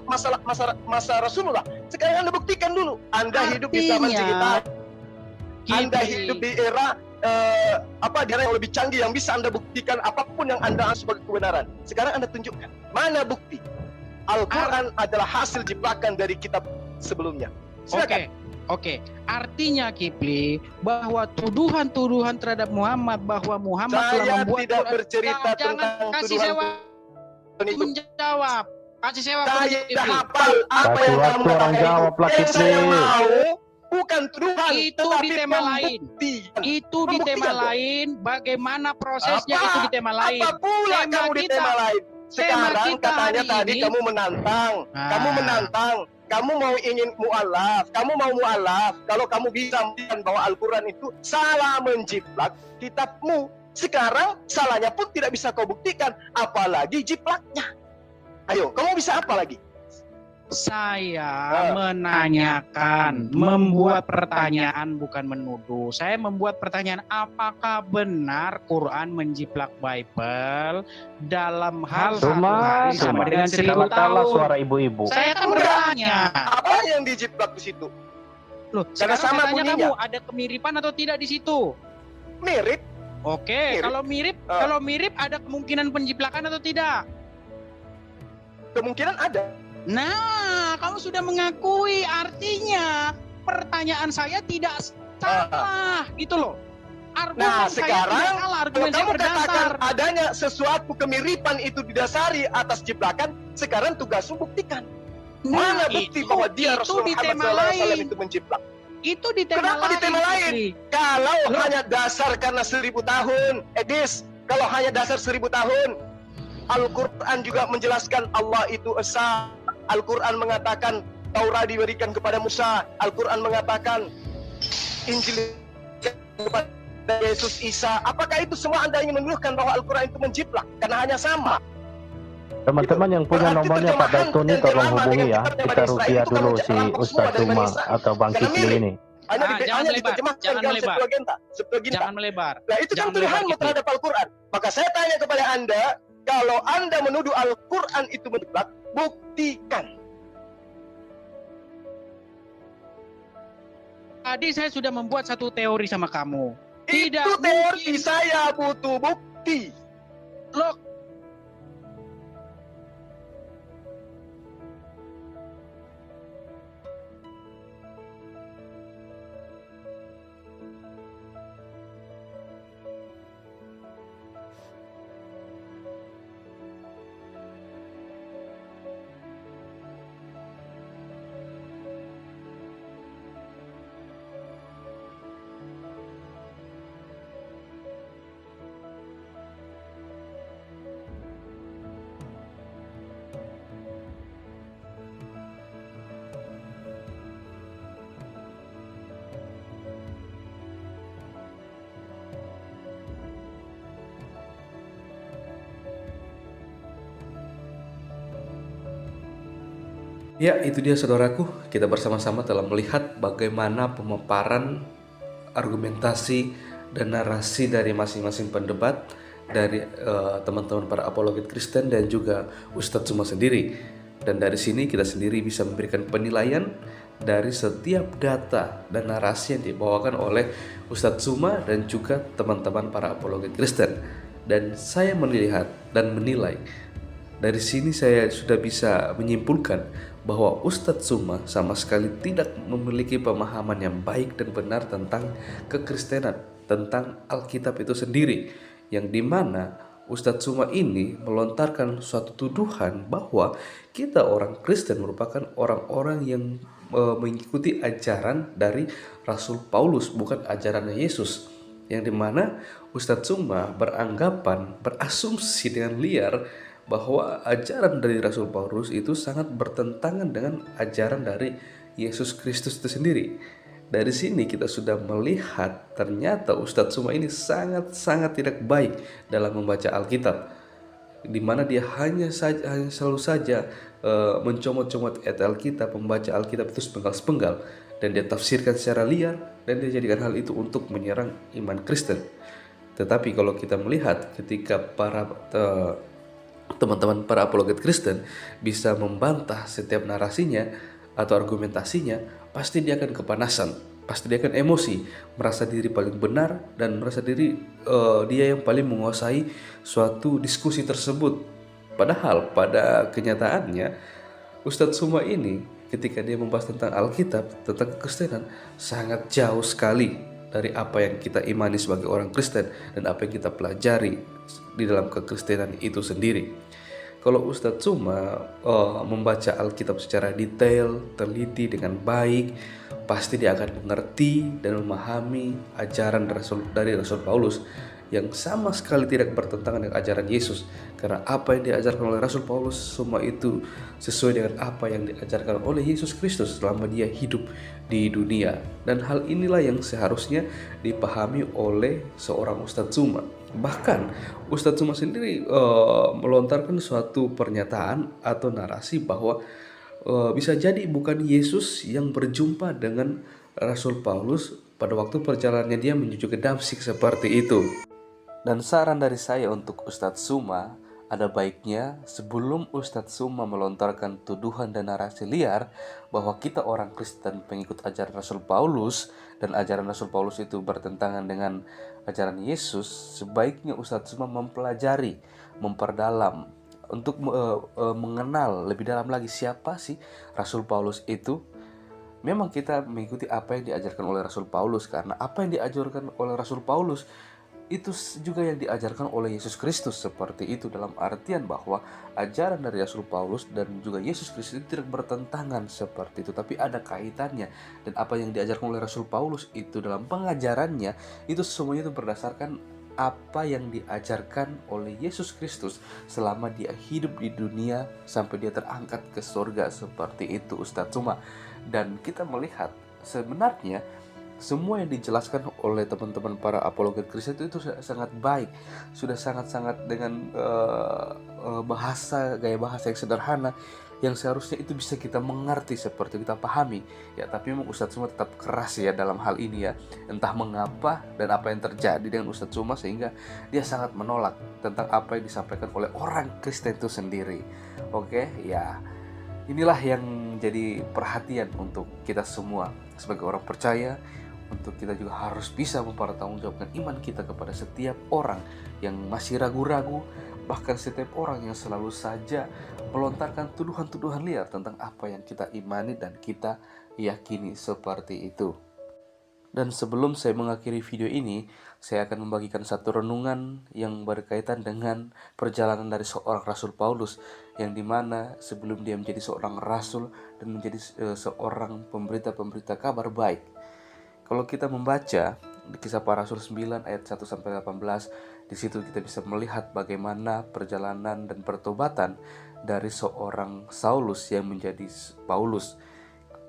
D: Rasulullah. Sekarang Anda buktikan dulu, Anda hidup di zaman sekitar. Anda hidup di era di era yang lebih canggih yang bisa Anda buktikan apapun yang Anda anggap sebagai kebenaran. Sekarang Anda tunjukkan mana bukti Al-Quran adalah hasil jiplakan dari kitab sebelumnya. Silakan.
B: Oke. Artinya Kipli bahwa tuduhan-tuduhan terhadap Muhammad bahwa Muhammad telah
D: Saya
B: membuat
D: tidak
B: Quran.
D: bercerita
B: Jangan
D: tentang
B: kasih
D: tuduhan
B: sewa
D: itu.
B: menjawab. Kasih sewa
D: Saya
B: Kipli.
D: tidak hafal apa
C: Kasih
D: yang kamu
C: waktu orang
D: katakan.
C: jawab lah,
D: Yang saya
C: Kipli.
D: mau bukan tuduhan,
B: Itu
D: tetapi
B: di tema lain.
D: pembuktian.
B: Itu di tema
D: Pembuktian, Bro.
B: lain, bagaimana prosesnya
D: Apa?
B: itu di tema lain.
D: Apa pula
B: Tema
D: kamu di
B: kita-
D: tema lain? Sekarang
B: kita
D: katanya
B: hari
D: tadi
B: ini-
D: kamu menantang.
B: Ah.
D: Kamu menantang. Kamu mau ingin mu'alaf. Kamu mau mu'alaf. Kalau kamu bisa membuktikan bahwa Al-Quran itu salah menjiplak kitabmu. Sekarang salahnya pun tidak bisa kau buktikan. Apalagi jiplaknya. Ayo, kamu bisa apa lagi?
B: Saya menanyakan, membuat pertanyaan bukan menuduh. Saya membuat pertanyaan apakah benar Quran menjiplak Bible dalam hal satu hari sama dengan 1000
C: Kalah
B: tahun.
C: suara ibu-ibu.
B: Saya kan bertanya.
D: Apa yang dijiplak di situ?
B: Loh,
D: Karena
B: sekarang
D: sama
B: saya tanya
D: bunyinya.
B: kamu, ada kemiripan atau tidak di situ?
D: Mirip.
B: Oke,
D: Mirip.
B: kalau mirip ada kemungkinan penjiplakan atau tidak?
D: Kemungkinan ada.
B: Nah, kamu sudah mengakui, artinya pertanyaan saya tidak salah, gitu loh. Argumen
D: Nah,
B: saya
D: sekarang
B: tidak salah,
D: kalau
B: argumen saya
D: kamu
B: berdasar.
D: katakan adanya sesuatu kemiripan itu didasari atas jiplakan, sekarang tugasmu buktikan. Mana bukti bahwa dia
B: itu
D: Rasulullah
B: di
D: Muhammad
B: tema
D: SAW
B: lain.
D: itu menjiplak?
B: Itu di tema
D: Kenapa
B: lain.
D: di tema lain?
B: Fitri.
D: Kalau
B: Loh.
D: hanya dasar karena 1000 tahun, Edis, kalau hanya dasar 1000 tahun, Al-Quran juga menjelaskan Allah itu esa. Al-Quran mengatakan Taurat diberikan kepada Musa. Al-Quran mengatakan Injil kepada Yesus Isa. Apakah itu semua Anda ingin menuduhkan bahwa Al-Quran itu menjiplak? Karena hanya sama.
C: Teman-teman yang punya
D: Berarti
C: nomornya Pak
D: terjemahan
C: Dato ini
D: yang
C: tolong
D: lama
C: hubungi
D: dengan
C: ya.
D: kitab
C: Kita
D: Bani Israel
C: rupiah
D: itu kan
C: dulu
D: mencakup
C: si
D: semua
C: Ustaz
D: dari Bani
C: Cuma
D: Israel.
C: atau Bang
D: Karena
C: Kipli
D: mirip.
C: ini.
D: Hanya,
B: Jangan melebar,
D: diterjemahkan
B: jangan
D: dalam
B: melebar.
D: Septuaginta.
B: Jangan melebar.
D: Nah, itu kan
B: Jangan
D: tuduhanmu
B: melebar,
D: terhadap Al-Quran. Maka saya tanya kepada Anda, kalau Anda menuduh Al-Quran itu menjiplak, buktikan.
B: Tadi saya sudah membuat satu teori sama kamu. Tidak
D: Itu teori,
B: mungkin.
D: saya butuh bukti.
B: Loh,
A: Ya, itu dia saudaraku. Kita bersama-sama telah melihat bagaimana pemaparan argumentasi dan narasi dari masing-masing pendebat, dari teman-teman para apologet Kristen dan juga Ustadz Zuma sendiri. Dan dari sini kita sendiri bisa memberikan penilaian dari setiap data dan narasi yang dibawakan oleh Ustadz Zuma dan juga teman-teman para apologet Kristen. Dan saya melihat dan menilai, dari sini saya sudah bisa menyimpulkan bahwa Ustadz Zuma sama sekali tidak memiliki pemahaman yang baik dan benar tentang kekristenan, tentang Alkitab itu sendiri, yang dimana Ustadz Zuma ini melontarkan suatu tuduhan bahwa kita orang Kristen merupakan orang-orang yang mengikuti ajaran dari Rasul Paulus, bukan ajaran Yesus, yang dimana Ustadz Zuma berasumsi dengan liar bahwa ajaran dari Rasul Paulus itu sangat bertentangan dengan ajaran dari Yesus Kristus itu sendiri. Dari sini kita sudah melihat ternyata Ustadz Zuma ini sangat-sangat tidak baik dalam membaca Alkitab, di mana dia hanya selalu saja mencomot-comot ayat Alkitab, membaca Alkitab itu sepenggal-sepenggal, dan dia tafsirkan secara liar, dan dia jadikan hal itu untuk menyerang iman Kristen. Tetapi kalau kita melihat ketika para teman-teman para apologet Kristen bisa membantah setiap narasinya atau argumentasinya, pasti dia akan kepanasan, pasti dia akan emosi, merasa diri paling benar dan merasa diri dia yang paling menguasai suatu diskusi tersebut. Padahal pada kenyataannya Ustadz Zuma ini ketika dia membahas tentang Alkitab, tentang kekristenan, sangat jauh sekali dari apa yang kita imani sebagai orang Kristen dan apa yang kita pelajari di dalam kekristenan itu sendiri. Kalau Ustadz Zuma membaca Alkitab secara detail, teliti dengan baik, pasti dia akan mengerti dan memahami ajaran dari Rasul Paulus yang sama sekali tidak bertentangan dengan ajaran Yesus. Karena apa yang diajarkan oleh Rasul Paulus semua itu sesuai dengan apa yang diajarkan oleh Yesus Kristus selama dia hidup di dunia. Dan hal inilah yang seharusnya dipahami oleh seorang Ustadz Zuma. Bahkan Ustadz Zuma sendiri melontarkan suatu pernyataan atau narasi bahwa bisa jadi bukan Yesus yang berjumpa dengan Rasul Paulus pada waktu perjalanannya dia menuju ke Damsyik seperti itu. Dan saran dari saya untuk Ustadz Zuma, ada baiknya sebelum Ustadz Zuma melontarkan tuduhan dan narasi liar bahwa kita orang Kristen pengikut ajaran Rasul Paulus dan ajaran Rasul Paulus itu bertentangan dengan ajaran Yesus, sebaiknya Ustadz Zuma mempelajari, memperdalam untuk mengenal lebih dalam lagi siapa sih Rasul Paulus itu. Memang kita mengikuti apa yang diajarkan oleh Rasul Paulus, karena apa yang diajarkan oleh Rasul Paulus itu juga yang diajarkan oleh Yesus Kristus, seperti itu, dalam artian bahwa ajaran dari Rasul Paulus dan juga Yesus Kristus itu tidak bertentangan seperti itu, tapi ada kaitannya. Dan apa yang diajarkan oleh Rasul Paulus itu dalam pengajarannya itu semuanya itu berdasarkan apa yang diajarkan oleh Yesus Kristus selama dia hidup di dunia sampai dia terangkat ke surga, seperti itu Ustadz Zuma. Dan kita melihat sebenarnya semua yang dijelaskan oleh teman-teman para apologet Kristen itu sangat baik, sudah sangat-sangat dengan gaya bahasa yang sederhana, yang seharusnya itu bisa kita mengerti, seperti kita pahami ya. Tapi memang Ustadz Zuma tetap keras ya dalam hal ini ya, entah mengapa dan apa yang terjadi dengan Ustadz Zuma sehingga dia sangat menolak tentang apa yang disampaikan oleh orang Kristen itu sendiri. Oke ya, inilah yang jadi perhatian untuk kita semua sebagai orang percaya, untuk kita juga harus bisa mempertanggungjawabkan iman kita kepada setiap orang yang masih ragu-ragu, bahkan setiap orang yang selalu saja melontarkan tuduhan-tuduhan liar tentang apa yang kita imani dan kita yakini, seperti itu. Dan sebelum saya mengakhiri video ini, saya akan membagikan satu renungan yang berkaitan dengan perjalanan dari seorang Rasul Paulus, yang dimana sebelum dia menjadi seorang rasul dan menjadi seorang pemberita kabar baik. Kalau kita membaca di Kisah Para Rasul 9 ayat 1-18, di situ kita bisa melihat bagaimana perjalanan dan pertobatan dari seorang Saulus yang menjadi Paulus.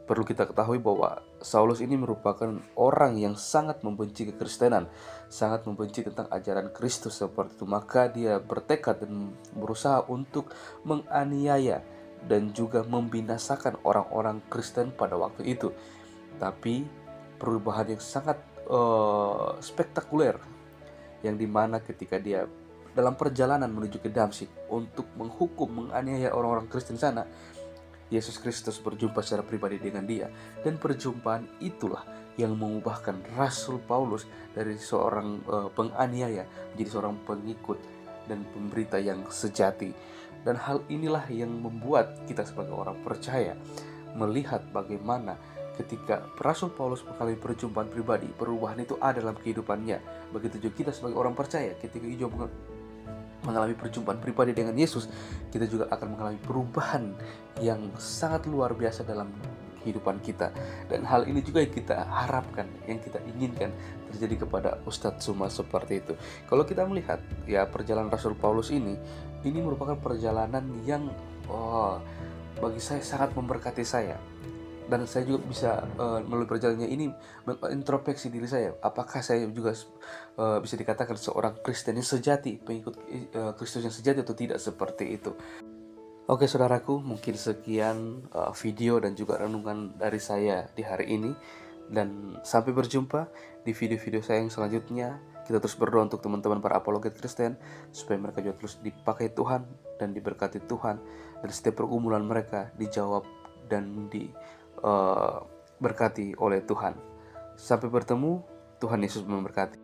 A: Perlu kita ketahui bahwa Saulus ini merupakan orang yang sangat membenci kekristenan, sangat membenci tentang ajaran Kristus, seperti itu. Maka dia bertekad dan berusaha untuk menganiaya dan juga membinasakan orang-orang Kristen pada waktu itu. Tapi perubahan yang sangat spektakuler, yang dimana ketika dia dalam perjalanan menuju ke Damsyik untuk menghukum, menganiaya orang-orang Kristen sana, Yesus Kristus berjumpa secara pribadi dengan dia. Dan perjumpaan itulah yang mengubahkan Rasul Paulus dari seorang penganiaya menjadi seorang pengikut dan pemberita yang sejati. Dan hal inilah yang membuat kita sebagai orang percaya melihat bagaimana ketika Rasul Paulus mengalami perjumpaan pribadi, perubahan itu ada dalam kehidupannya. Begitu juga kita sebagai orang percaya, ketika kita mengalami perjumpaan pribadi dengan Yesus, kita juga akan mengalami perubahan yang sangat luar biasa dalam kehidupan kita. Dan hal ini juga yang kita harapkan, yang kita inginkan terjadi kepada Ustadz Suma seperti itu. Kalau kita melihat ya perjalanan Rasul Paulus ini merupakan perjalanan yang bagi saya sangat memberkati saya. Dan saya juga bisa melalui perjalanannya ini mengintrospeksi diri saya. Apakah saya juga bisa dikatakan seorang Kristen yang sejati, pengikut Kristus yang sejati atau tidak seperti itu. Oke saudaraku, mungkin sekian video dan juga renungan dari saya di hari ini. Dan sampai berjumpa di video-video saya yang selanjutnya. Kita terus berdoa untuk teman-teman para apologet Kristen, supaya mereka juga terus dipakai Tuhan dan diberkati Tuhan. Dan setiap pergumulan mereka dijawab dan berkati oleh Tuhan. Sampai bertemu, Tuhan Yesus memberkati.